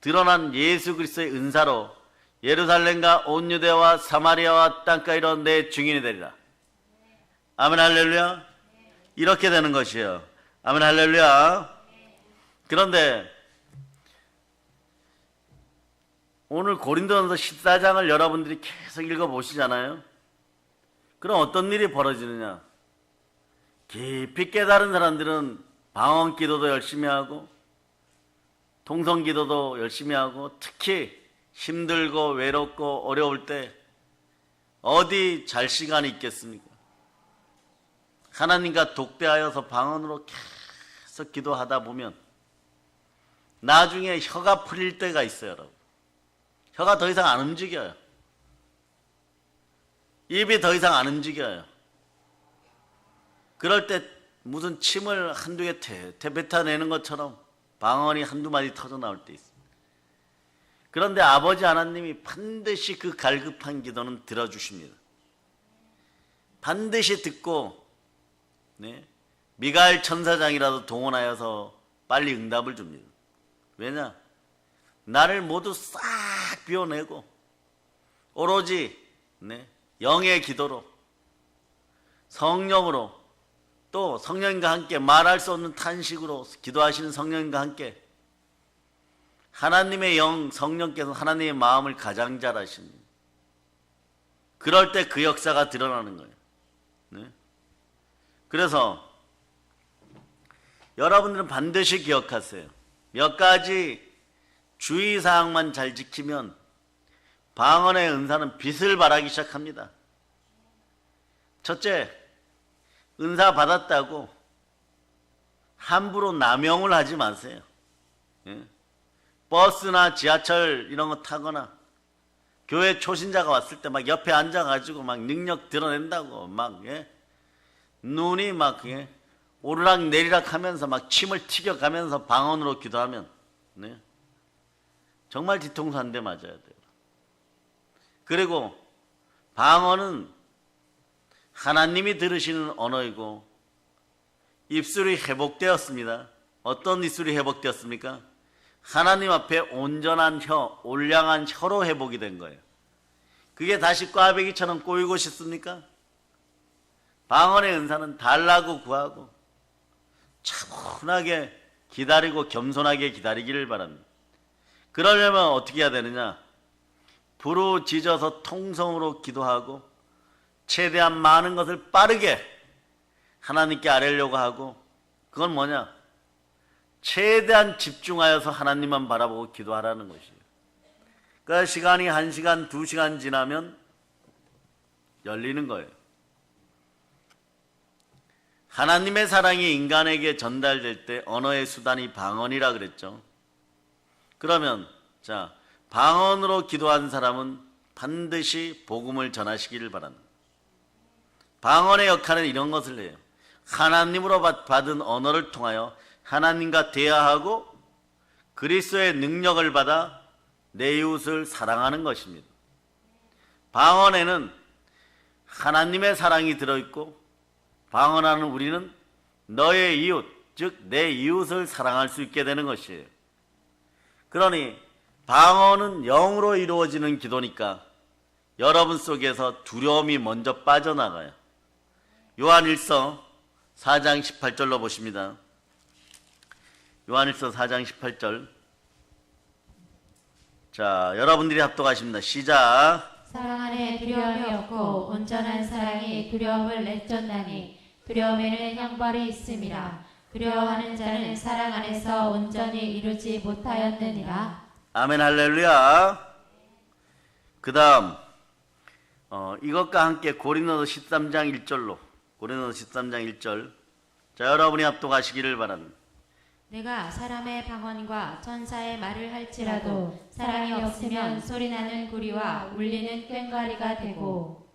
A: 드러난 예수 그리스도의 은사로 예루살렘과 온 유대와 사마리아와 땅까지로 내 증인이 되리라. 아멘 할렐루야. 이렇게 되는 것이에요. 아멘 할렐루야. 그런데 오늘 고린도전서 14장을 여러분들이 계속 읽어보시잖아요. 그럼 어떤 일이 벌어지느냐? 깊이 깨달은 사람들은 방언 기도도 열심히 하고 통성 기도도 열심히 하고, 특히 힘들고 외롭고 어려울 때 어디 잘 시간이 있겠습니까? 하나님과 독대하여서 방언으로 계속 기도하다 보면 나중에 혀가 풀릴 때가 있어요, 여러분. 혀가 더 이상 안 움직여요. 입이 더 이상 안 움직여요. 그럴 때 무슨 침을 한두 개 뱉어내는 것처럼 방언이 한두 마디 터져 나올 때 있습니다. 그런데 아버지 하나님이 반드시 그 갈급한 기도는 들어주십니다. 반드시 듣고, 네, 미가엘 천사장이라도 동원하여서 빨리 응답을 줍니다. 왜냐? 나를 모두 싹 비워내고 오로지, 네, 영의 기도로, 성령으로, 또 성령님과 함께 말할 수 없는 탄식으로 기도하시는 성령님과 함께 하나님의 영, 성령께서 하나님의 마음을 가장 잘 아십니다. 그럴 때 그 역사가 드러나는 거예요. 네? 그래서 여러분들은 반드시 기억하세요. 몇 가지 주의사항만 잘 지키면 방언의 은사는 빛을 발하기 시작합니다. 첫째, 은사 받았다고 함부로 남용을 하지 마세요. 예? 버스나 지하철 이런 거 타거나 교회 초신자가 왔을 때 막 옆에 앉아가지고 막 능력 드러낸다고 막, 예? 눈이 막, 예? 오르락 내리락 하면서 막 침을 튀겨가면서 방언으로 기도하면, 네? 정말 뒤통수 한 대 맞아야 돼요. 그리고 방언은 하나님이 들으시는 언어이고 입술이 회복되었습니다. 어떤 입술이 회복되었습니까? 하나님 앞에 온전한 혀, 올량한 혀로 회복이 된 거예요. 그게 다시 꽈배기처럼 꼬이고 싶습니까? 방언의 은사는 달라고 구하고 차분하게 기다리고 겸손하게 기다리기를 바랍니다. 그러려면 어떻게 해야 되느냐? 부르짖어서 통성으로 기도하고 최대한 많은 것을 빠르게 하나님께 아뢰려고 하고, 그건 뭐냐? 최대한 집중하여서 하나님만 바라보고 기도하라는 것이에요. 그 시간이 1시간, 2시간 지나면 열리는 거예요. 하나님의 사랑이 인간에게 전달될 때 언어의 수단이 방언이라 그랬죠. 그러면 자, 방언으로 기도한 사람은 반드시 복음을 전하시기를 바랍니다. 방언의 역할은 이런 것을 해요. 하나님으로 받은 언어를 통하여 하나님과 대화하고 그리스도의 능력을 받아 내 이웃을 사랑하는 것입니다. 방언에는 하나님의 사랑이 들어있고 방언하는 우리는 너의 이웃, 즉 내 이웃을 사랑할 수 있게 되는 것이에요. 그러니 방언은 영으로 이루어지는 기도니까 여러분 속에서 두려움이 먼저 빠져나가요. 요한일서 4장 18절로 보십니다. 요한일서 4장 18절. 자, 여러분들이 합독하십니다. 시작.
B: 사랑 안에 두려움이 없고 온전한 사랑이 두려움을 내쫓나니 두려움에는 형벌이 있음이라. 두려워하는 자는 사랑 안에서 온전히 이루지 못하였느니라.
A: 아멘 할렐루야. 그 다음 이것과 함께 고린도서 13장 1절로, 고린도서 13장 1절. 자, 여러분이 합독하시기를 바랍니다.
B: 내가 사람의 방언과 천사의 말을 할지라도 사랑이 없으면 소리나는 구리와 울리는 꽹과리가 되고,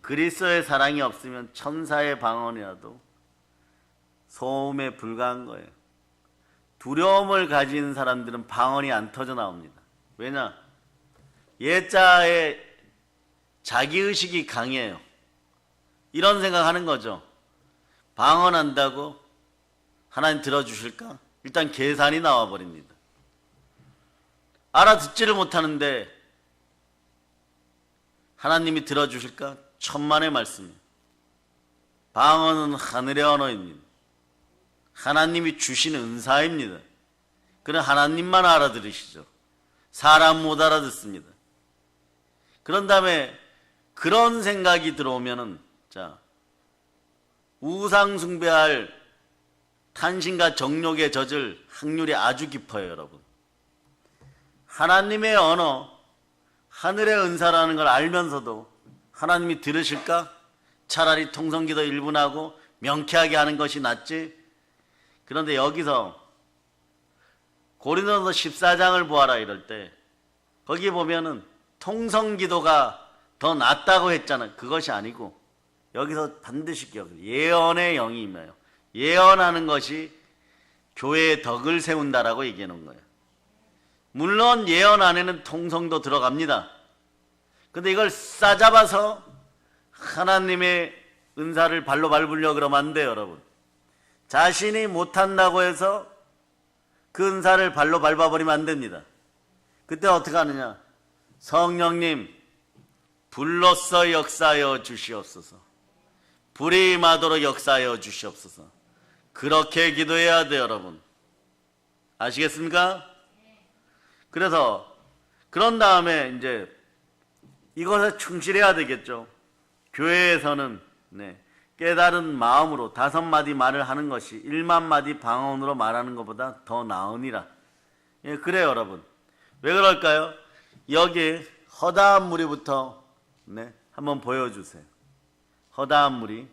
A: 그리스도의 사랑이 없으면 천사의 방언이라도 소음에 불과한 거예요. 두려움을 가진 사람들은 방언이 안 터져 나옵니다. 왜냐? 예자의 자기의식이 강해요. 이런 생각하는 거죠. 방언한다고 하나님 들어주실까? 일단 계산이 나와버립니다. 알아듣지를 못하는데 하나님이 들어주실까? 천만의 말씀이에요. 방언은 하늘의 언어입니다. 하나님이 주신 은사입니다. 그는 하나님만 알아들으시죠. 사람 못 알아듣습니다. 그런 다음에 그런 생각이 들어오면은, 자, 우상 숭배할 탐심과 정욕에 젖을 확률이 아주 깊어요, 여러분. 하나님의 언어, 하늘의 은사라는 걸 알면서도 하나님이 들으실까? 차라리 통성기도 1분 하고 명쾌하게 하는 것이 낫지. 그런데 여기서 고린도서 14장을 보아라 이럴 때 거기 보면은 통성기도가 더 낫다고 했잖아. 그것이 아니고 여기서 반드시 기억해요. 예언의 영이 임해요. 예언하는 것이 교회의 덕을 세운다라고 얘기해 놓은 거예요. 물론 예언 안에는 통성도 들어갑니다. 근데 이걸 싸잡아서 하나님의 은사를 발로 밟으려고 그러면 안 돼요, 여러분. 자신이 못한다고 해서 그 은사를 발로 밟아버리면 안 됩니다. 그때 어떻게 하느냐? 성령님, 불로써 역사하여 주시옵소서. 불이 임하도록 역사하여 주시옵소서. 그렇게 기도해야 돼요, 여러분. 아시겠습니까? 그래서 그런 다음에 이제 이것에 충실해야 되겠죠. 교회에서는 깨달은 마음으로 5마디 말을 하는 것이 1만 마디 방언으로 말하는 것보다 더 나으니라. 예, 그래요, 여러분. 왜 그럴까요? 여기 허다한 무리부터 한번 보여주세요. 허다한 무리.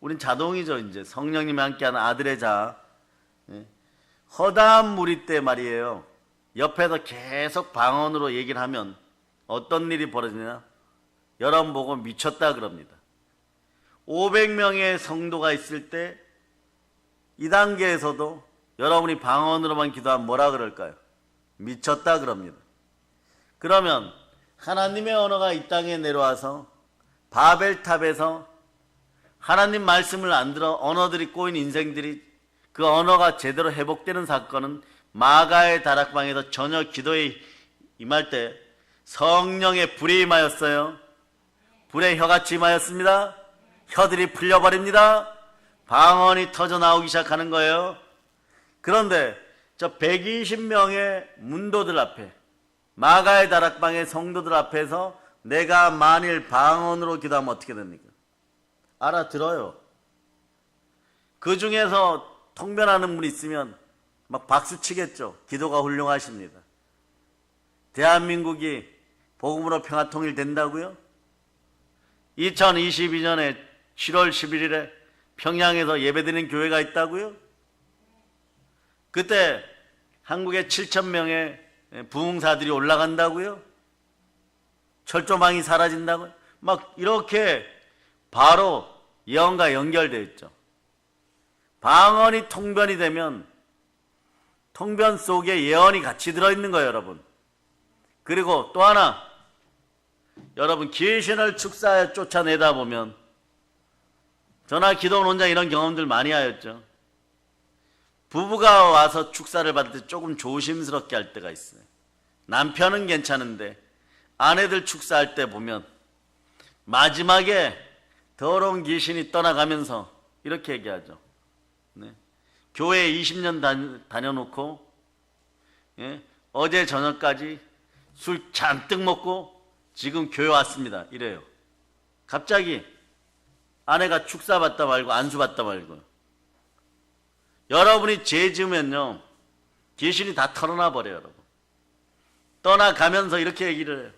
A: 우린 자동이죠, 이제. 성령님이 함께하는 아들의 자. 허다한 무리 때 말이에요. 옆에서 계속 방언으로 얘기를 하면 어떤 일이 벌어지냐? 여러분 보고 미쳤다 그럽니다. 500명의 성도가 있을 때 이 단계에서도 여러분이 방언으로만 기도하면 뭐라 그럴까요? 미쳤다 그럽니다. 그러면 하나님의 언어가 이 땅에 내려와서 바벨탑에서 하나님 말씀을 안 들어 언어들이 꼬인 인생들이 그 언어가 제대로 회복되는 사건은 마가의 다락방에서 저녁 기도에 임할 때 성령의 불이 임하였어요. 불의 혀같이 임하였습니다. 혀들이 풀려버립니다. 방언이 터져 나오기 시작하는 거예요. 그런데 저 120명의 문도들 앞에 마가의 다락방의 성도들 앞에서 내가 만일 방언으로 기도하면 어떻게 됩니까? 알아들어요. 그 중에서 통변하는 분이 있으면 막 박수 치겠죠. 기도가 훌륭하십니다. 대한민국이 복음으로 평화통일 된다고요? 2022년에 7월 11일에 평양에서 예배드리는 교회가 있다고요? 그때 한국에 7,000명의 부흥사들이 올라간다고요? 철조망이 사라진다고요? 막 이렇게 바로 예언과 연결되어 있죠. 방언이 통변이 되면 통변 속에 예언이 같이 들어있는 거예요, 여러분. 그리고 또 하나, 여러분 귀신을 축사하여 쫓아내다 보면 저나 기도원 원장 이런 경험들 많이 하였죠. 부부가 와서 축사를 받을 때 조금 조심스럽게 할 때가 있어요. 남편은 괜찮은데 아내들 축사할 때 보면 마지막에 더러운 귀신이 떠나가면서 이렇게 얘기하죠. 교회에 20년 다녀놓고 어제 저녁까지 술 잔뜩 먹고 지금 교회 왔습니다. 이래요. 갑자기 아내가 축사 받다 말고 안수 받다 말고. 여러분이 죄 지으면요 귀신이 다 털어놔 버려요. 여러분 떠나가면서 이렇게 얘기를 해요.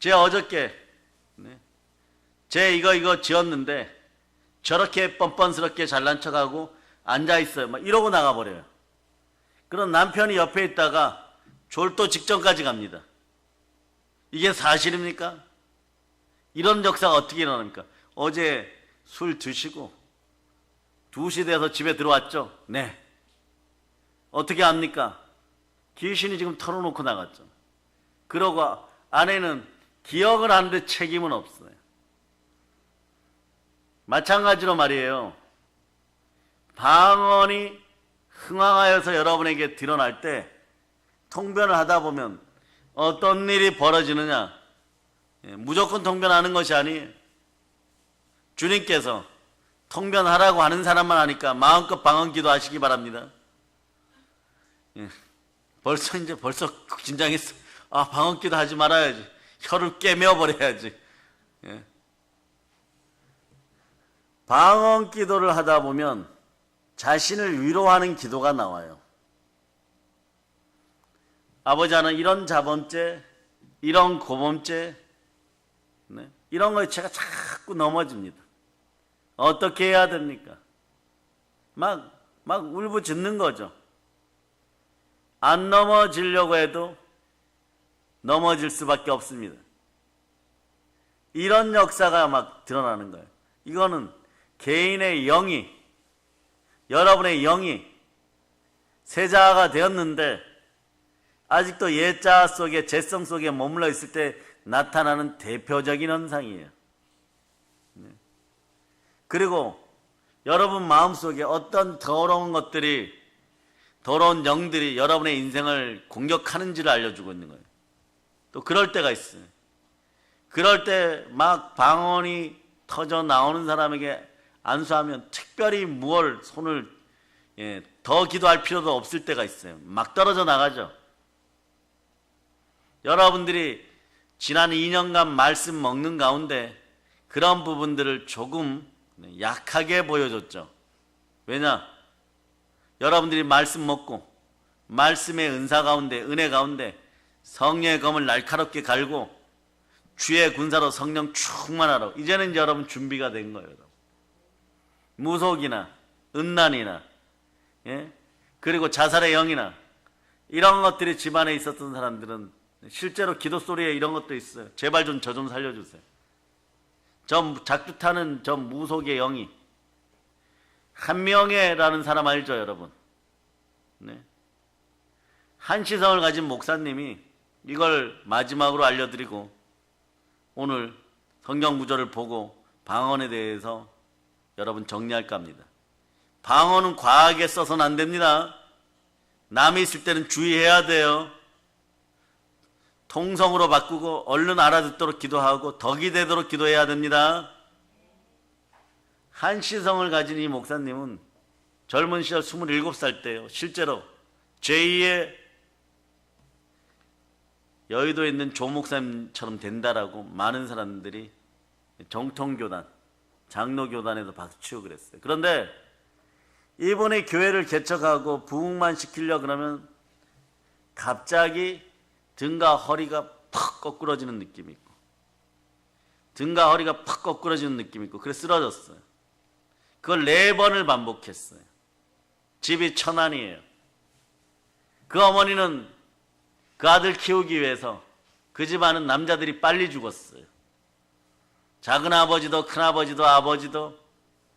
A: 제 어저께 제 이거 지었는데 저렇게 뻔뻔스럽게 잘난 척하고 앉아있어요. 막 이러고 나가버려요. 그럼 남편이 옆에 있다가 졸도 직전까지 갑니다. 이게 사실입니까? 이런 역사가 어떻게 일어납니까? 어제 술 드시고 2시 돼서 집에 들어왔죠? 네. 어떻게 합니까? 귀신이 지금 털어놓고 나갔죠. 그러고 아내는 기억을 하는데 책임은 없어요. 마찬가지로 말이에요. 방언이 흥황하여서 여러분에게 드러날 때 통변을 하다 보면 어떤 일이 벌어지느냐? 무조건 통변하는 것이 아니에요. 주님께서 통변하라고 하는 사람만 하니까 마음껏 방언 기도하시기 바랍니다. 벌써 긴장했어. 아, 방언 기도하지 말아야지. 혀를 꿰매어 버려야지. 방언 기도를 하다 보면 자신을 위로하는 기도가 나와요. 아버지, 나는 이런 자범죄, 이런 고범죄, 이런 거에 제가 자꾸 넘어집니다. 어떻게 해야 됩니까? 막 울부짖는 거죠. 안 넘어지려고 해도 넘어질 수밖에 없습니다. 이런 역사가 막 드러나는 거예요. 이거는 개인의 영이, 여러분의 영이 세자가 되었는데 아직도 옛자 속에, 죄성 속에 머물러 있을 때 나타나는 대표적인 현상이에요. 그리고 여러분 마음속에 어떤 더러운 것들이, 더러운 영들이 여러분의 인생을 공격하는지를 알려주고 있는 거예요. 또 그럴 때가 있어요. 그럴 때 막 방언이 터져 나오는 사람에게 안수하면 특별히 무얼 손을 더 기도할 필요도 없을 때가 있어요. 막 떨어져 나가죠. 여러분들이 지난 2년간 말씀 먹는 가운데 그런 부분들을 조금 약하게 보여줬죠. 왜냐? 여러분들이 말씀 먹고 말씀의 은사 가운데, 은혜 가운데 성령의 검을 날카롭게 갈고 주의 군사로 성령 충만하러, 이제는 여러분 준비가 된 거예요. 무속이나 음란이나 그리고 자살의 영이나 이런 것들이 집안에 있었던 사람들은 실제로 기도 소리에 이런 것도 있어요. 제발 좀 저 좀 살려주세요. 저 작두 타는 저 무속의 영이, 한명회라는 사람 알죠, 여러분? 한시성을 가진 목사님이 이걸 마지막으로 알려드리고 오늘 성경 구절을 보고 방언에 대해서 여러분 정리할까 합니다. 방언은 과하게 써서는 안 됩니다. 남이 있을 때는 주의해야 돼요. 통성으로 바꾸고 얼른 알아듣도록 기도하고 덕이 되도록 기도해야 됩니다. 한시성을 가진 이 목사님은 젊은 시절 27살 때요, 실제로 제2의 여의도에 있는 조 목사님처럼 된다라고 많은 사람들이 정통교단, 장로교단에서 박수치고 그랬어요. 그런데 이번에 교회를 개척하고 부흥만 시키려고 그러면 갑자기 등과 허리가 팍 거꾸러지는 느낌이 있고, 등과 허리가 팍 거꾸러지는 느낌이 있고, 그래서 쓰러졌어요. 그걸 4번을 반복했어요. 집이 천안이에요. 그 어머니는 그 아들 키우기 위해서 그 집안은 남자들이 빨리 죽었어요. 작은 아버지도 큰아버지도 아버지도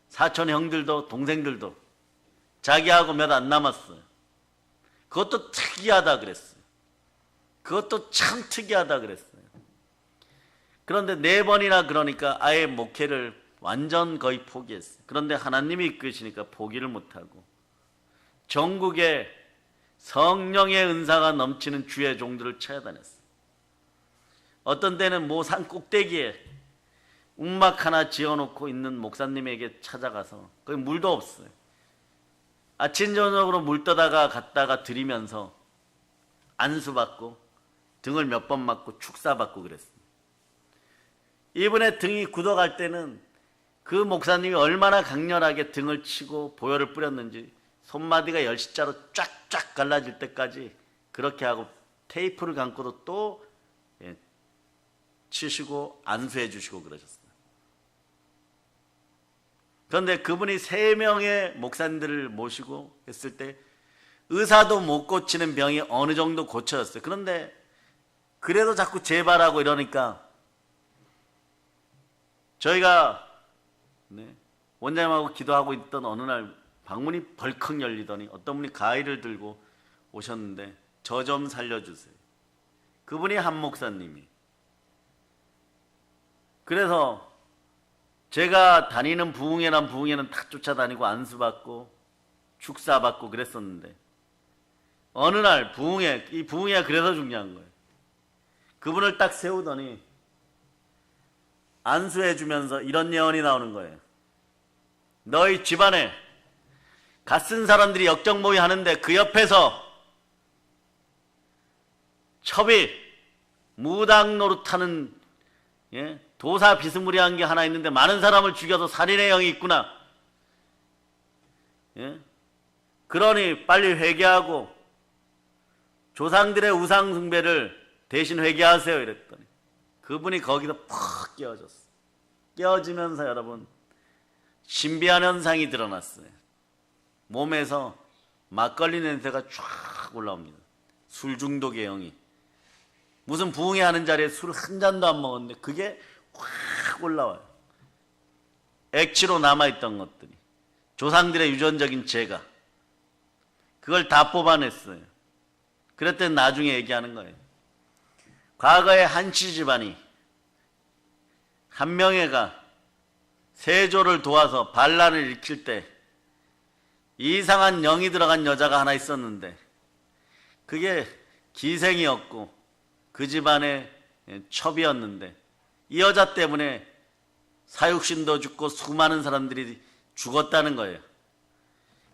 A: 사촌 형들도 동생들도 자기하고 몇 안 남았어요. 그것도 특이하다 그랬어요. 그것도 참 특이하다 그랬어요. 그런데 4번이나 그러니까 아예 목회를 완전 거의 포기했어요. 그런데 하나님이 이끄시니까 포기를 못하고 전국에 성령의 은사가 넘치는 주의 종들을 찾아다녔어요. 어떤 때는 모 산 꼭대기에 움막 하나 지어놓고 있는 목사님에게 찾아가서 거기 물도 없어요. 아침 저녁으로 물 떠다가 갔다가 들이면서 안수받고 등을 몇 번 맞고 축사받고 그랬습니다. 이분의 등이 굳어갈 때는 그 목사님이 얼마나 강렬하게 등을 치고 보혈을 뿌렸는지 손마디가 10자로 쫙쫙 갈라질 때까지 그렇게 하고 테이프를 감고도 또 치시고 안수해 주시고 그러셨어요. 그런데 그분이 3명의 목사님들을 모시고 했을 때 의사도 못 고치는 병이 어느 정도 고쳐졌어요. 그런데 그래도 자꾸 재발하고 이러니까 저희가 원장님하고 기도하고 있던 어느 날 방문이 벌컥 열리더니 어떤 분이 가위를 들고 오셨는데 저 좀 살려주세요. 그분이 한 목사님이. 그래서 제가 다니는 부흥회는 다 쫓아다니고 안수받고 축사받고 그랬었는데 어느 날 부흥회, 이 부흥회가 그래서 중요한 거예요. 그분을 딱 세우더니 안수해 주면서 이런 예언이 나오는 거예요. 너희 집안에 갓쓴 사람들이 역적모의 하는데 그 옆에서 첩이 무당 노릇하는 도사 비스무리한 게 하나 있는데 많은 사람을 죽여서 살인의 영이 있구나. 그러니 빨리 회개하고 조상들의 우상 숭배를 대신 회개하세요. 이랬더니 그분이 거기서 팍 깨어졌어요. 깨어지면서 여러분 신비한 현상이 드러났어요. 몸에서 막걸리 냄새가 쫙 올라옵니다. 술 중독의 영이. 무슨 부흥회 하는 자리에 술 한 잔도 안 먹었는데 그게 확 올라와요. 액취로 남아있던 것들이, 조상들의 유전적인 죄가, 그걸 다 뽑아냈어요. 그랬더니 나중에 얘기하는 거예요. 과거에 한씨 집안이 한 명애가 세조를 도와서 반란을 일으킬 때 이상한 영이 들어간 여자가 하나 있었는데 그게 기생이었고 그 집안의 첩이었는데 이 여자 때문에 사육신도 죽고 수많은 사람들이 죽었다는 거예요.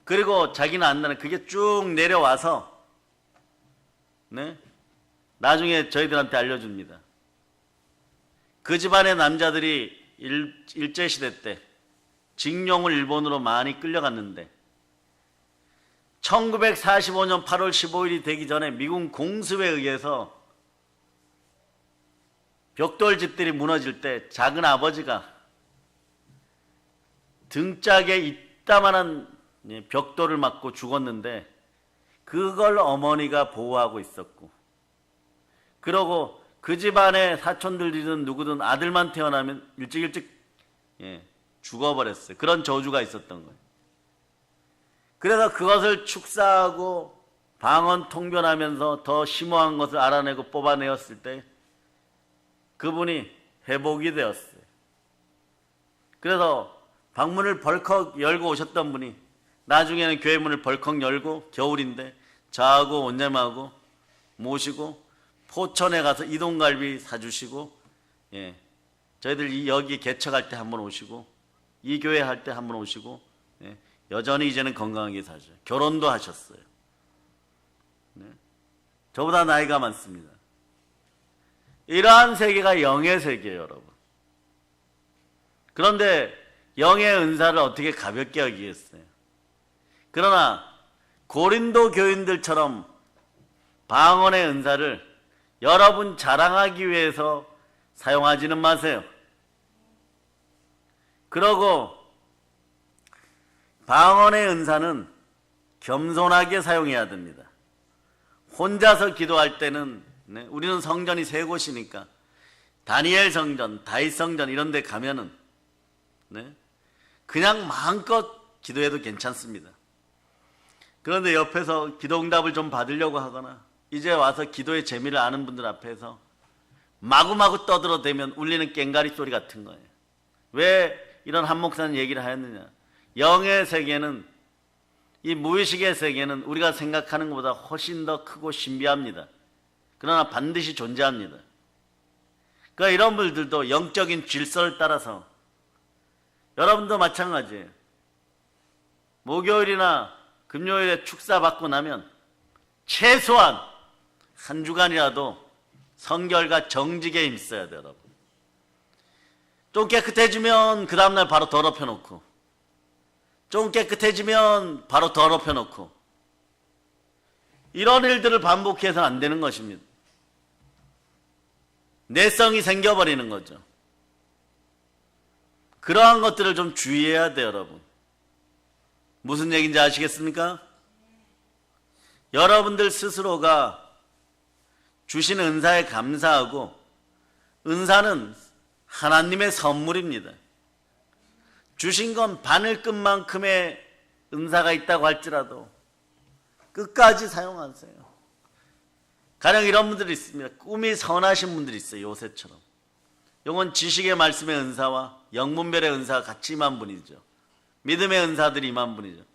A: 그리고 자기는 안 나는 그게 쭉 내려와서 나중에 저희들한테 알려줍니다. 그 집안의 남자들이 일제시대 때 징용을 일본으로 많이 끌려갔는데 1945년 8월 15일이 되기 전에 미군 공습에 의해서 벽돌 집들이 무너질 때 작은 아버지가 등짝에 이따만한 벽돌을 맞고 죽었는데 그걸 어머니가 보호하고 있었고, 그러고 그 집안의 사촌들이든 누구든 아들만 태어나면 일찍 죽어버렸어요. 그런 저주가 있었던 거예요. 그래서 그것을 축사하고 방언 통변하면서 더 심오한 것을 알아내고 뽑아내었을 때 그분이 회복이 되었어요. 그래서 방문을 벌컥 열고 오셨던 분이 나중에는 교회 문을 벌컥 열고 겨울인데 저하고 원장님하고 모시고 포천에 가서 이동갈비 사주시고, 저희들 여기 개척할 때 한번 오시고 이 교회 할 때 한번 오시고, 여전히 이제는 건강하게 사셔요. 결혼도 하셨어요. 저보다 나이가 많습니다. 이러한 세계가 영의 세계예요, 여러분. 그런데 영의 은사를 어떻게 가볍게 여기겠어요? 그러나 고린도 교인들처럼 방언의 은사를 여러분 자랑하기 위해서 사용하지는 마세요. 그러고 방언의 은사는 겸손하게 사용해야 됩니다. 혼자서 기도할 때는 우리는 성전이 세 곳이니까 다니엘 성전, 다윗 성전 이런 데 가면은 그냥 마음껏 기도해도 괜찮습니다. 그런데 옆에서 기도응답을 좀 받으려고 하거나 이제 와서 기도의 재미를 아는 분들 앞에서 마구마구 떠들어대면 울리는 꽹가리 소리 같은 거예요. 왜 이런 한 목사는 얘기를 하였느냐? 영의 세계는, 이 무의식의 세계는 우리가 생각하는 것보다 훨씬 더 크고 신비합니다. 그러나 반드시 존재합니다. 그러니까 이런 분들도 영적인 질서를 따라서, 여러분도 마찬가지예요. 목요일이나 금요일에 축사 받고 나면 최소한 한 주간이라도 성결과 정직에 힘써야 돼요, 여러분. 좀 깨끗해지면 그 다음날 바로 더럽혀 놓고, 좀 깨끗해지면 바로 더럽혀 놓고, 이런 일들을 반복해서는 안 되는 것입니다. 내성이 생겨버리는 거죠. 그러한 것들을 좀 주의해야 돼요, 여러분. 무슨 얘기인지 아시겠습니까? 여러분들 스스로가 주신 은사에 감사하고, 은사는 하나님의 선물입니다. 주신 건 바늘끝만큼의 은사가 있다고 할지라도 끝까지 사용하세요. 가령 이런 분들이 있습니다. 꿈이 선하신 분들이 있어요. 요새처럼. 이건 지식의 말씀의 은사와 영문별의 은사가 같이 임한 분이죠. 믿음의 은사들이 임한 분이죠.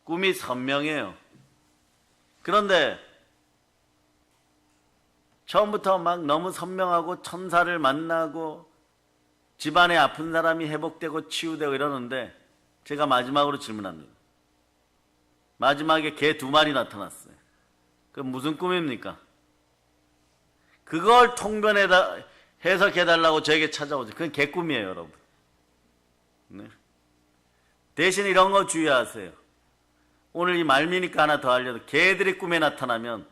A: 꿈이 선명해요. 그런데 처음부터 막 너무 선명하고 천사를 만나고 집안에 아픈 사람이 회복되고 치유되고 이러는데 제가 마지막으로 질문합니다. 마지막에 개 2마리 나타났어요. 그 무슨 꿈입니까? 그걸 통변해다 해석해달라고 저에게 찾아오죠. 그건 개꿈이에요, 여러분. 네. 대신 이런 거 주의하세요. 오늘 이 말미니까 하나 더 알려도 개들이 꿈에 나타나면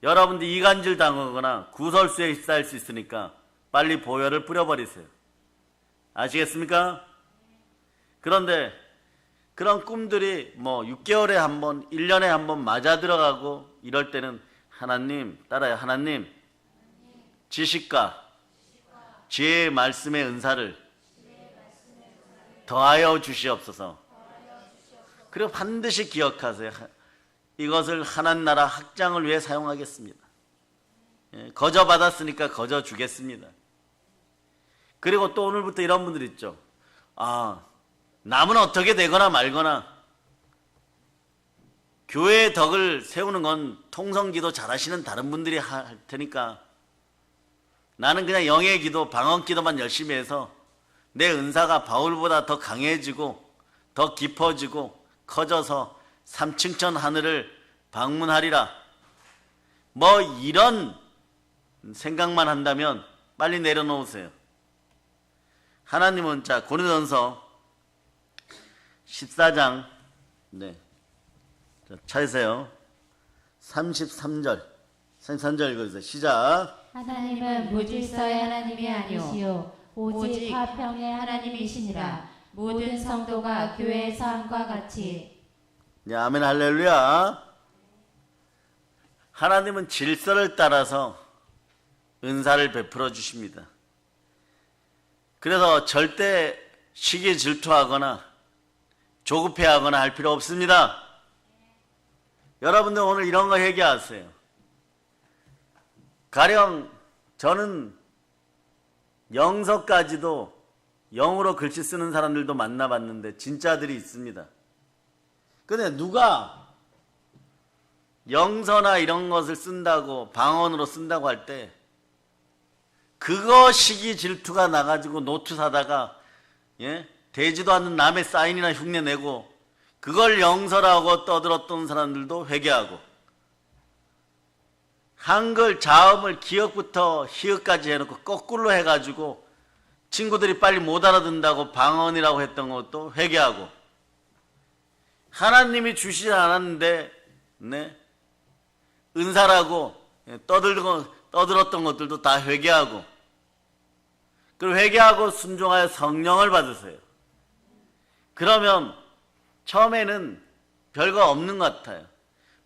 A: 여러분들 이간질 당하거나 구설수에 휩싸일 수 있으니까 빨리 보혈을 뿌려버리세요. 아시겠습니까? 그런데 그런 꿈들이 뭐 6개월에 한 번, 1년에 한 번 맞아 들어가고 이럴 때는 하나님, 따라요. 하나님, 지식과 지혜의 말씀의 은사를 더하여 주시옵소서. 그리고 반드시 기억하세요. 이것을 하나나라 확장을 위해 사용하겠습니다. 거저 받았으니까 거저 주겠습니다. 그리고 또 오늘부터 이런 분들 있죠. 남은 어떻게 되거나 말거나 교회의 덕을 세우는 건 통성기도 잘하시는 다른 분들이 할 테니까 나는 그냥 영의 기도, 방언기도만 열심히 해서 내 은사가 바울보다 더 강해지고 더 깊어지고 커져서 3층천 하늘을 방문하리라. 뭐 이런 생각만 한다면 빨리 내려놓으세요. 하나님은 자 고린도전서 14장 찾으세요. 33절 읽어주세요. 시작.
B: 하나님은 무질서의 하나님이 아니시오 오직 화평의 하나님이시니라. 모든 성도가 교회에서 함과 같이.
A: 네, 아멘 할렐루야. 하나님은 질서를 따라서 은사를 베풀어 주십니다. 그래서 절대 시기 질투하거나 조급해하거나 할 필요 없습니다. 여러분들 오늘 이런 거 얘기하세요. 가령 저는 영서까지도 영어로 글씨 쓰는 사람들도 만나봤는데 진짜들이 있습니다. 근데 누가 영서나 이런 것을 쓴다고 방언으로 쓴다고 할 때 그거 시기 질투가 나가지고 노트 사다가 되지도 않는 남의 사인이나 흉내 내고 그걸 영서라고 떠들었던 사람들도 회개하고 한글 자음을 기역부터 희역까지 해놓고 거꾸로 해가지고 친구들이 빨리 못 알아듣는다고 방언이라고 했던 것도 회개하고 하나님이 주시지 않았는데 은사라고 떠들었던 것들도 다 회개하고 그리고 회개하고 순종하여 성령을 받으세요. 그러면 처음에는 별거 없는 것 같아요.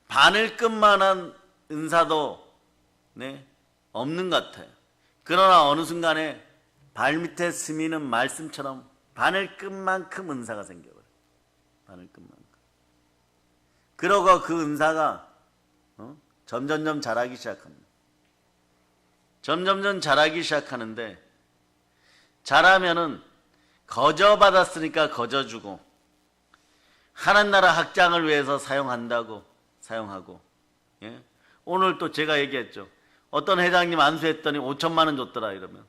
A: 바늘끝만한 은사도 없는 것 같아요. 그러나 어느 순간에 발밑에 스미는 말씀처럼 바늘끝만큼 은사가 생겨버려요. 바늘끝만큼. 그러고 그 은사가 점점점 자라기 시작합니다. 점점점 자라기 시작하는데 자라면은 거저 받았으니까 거저 주고 하나나라 확장을 위해서 사용한다고 사용하고 오늘 또 제가 얘기했죠. 어떤 회장님 안수했더니 5천만 원 줬더라 이러면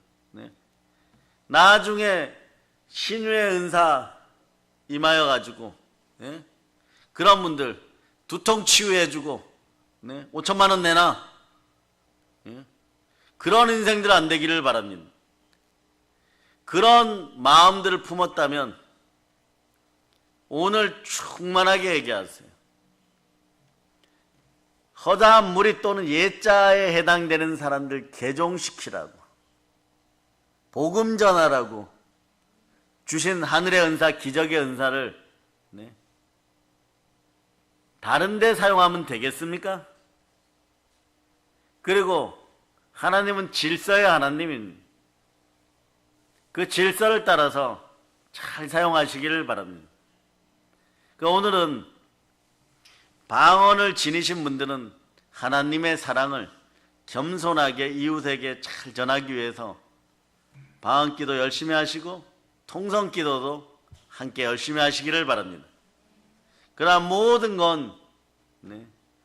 A: 나중에 신유의 은사 임하여 가지고 그런 분들 두통 치유해주고 5천만 원 내놔 그런 인생들 안 되기를 바랍니다. 그런 마음들을 품었다면 오늘 충만하게 얘기하세요. 허다한 무리 또는 예자에 해당되는 사람들 개종시키라고 복음 전하라고 주신 하늘의 은사 기적의 은사를 다른 데 사용하면 되겠습니까? 그리고 하나님은 질서의 하나님입니다. 그 질서를 따라서 잘 사용하시기를 바랍니다. 오늘은 방언을 지니신 분들은 하나님의 사랑을 겸손하게 이웃에게 잘 전하기 위해서 방언기도 열심히 하시고 통성기도도 함께 열심히 하시기를 바랍니다. 그러나 모든 건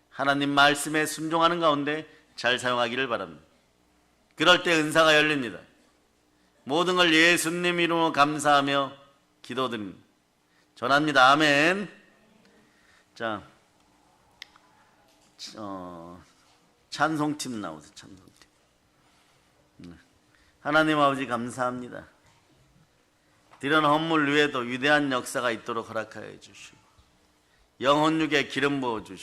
A: 하나님 말씀에 순종하는 가운데 잘 사용하기를 바랍니다. 그럴 때 은사가 열립니다. 모든 걸 예수님 이름으로 감사하며 기도드립니다. 전합니다. 아멘. 자, 찬송팀 나오세요. 찬송팀. 하나님 아버지 감사합니다. 이런 헌물 위에도 위대한 역사가 있도록 허락하여 주시고 영혼육에 기름 부어 주시고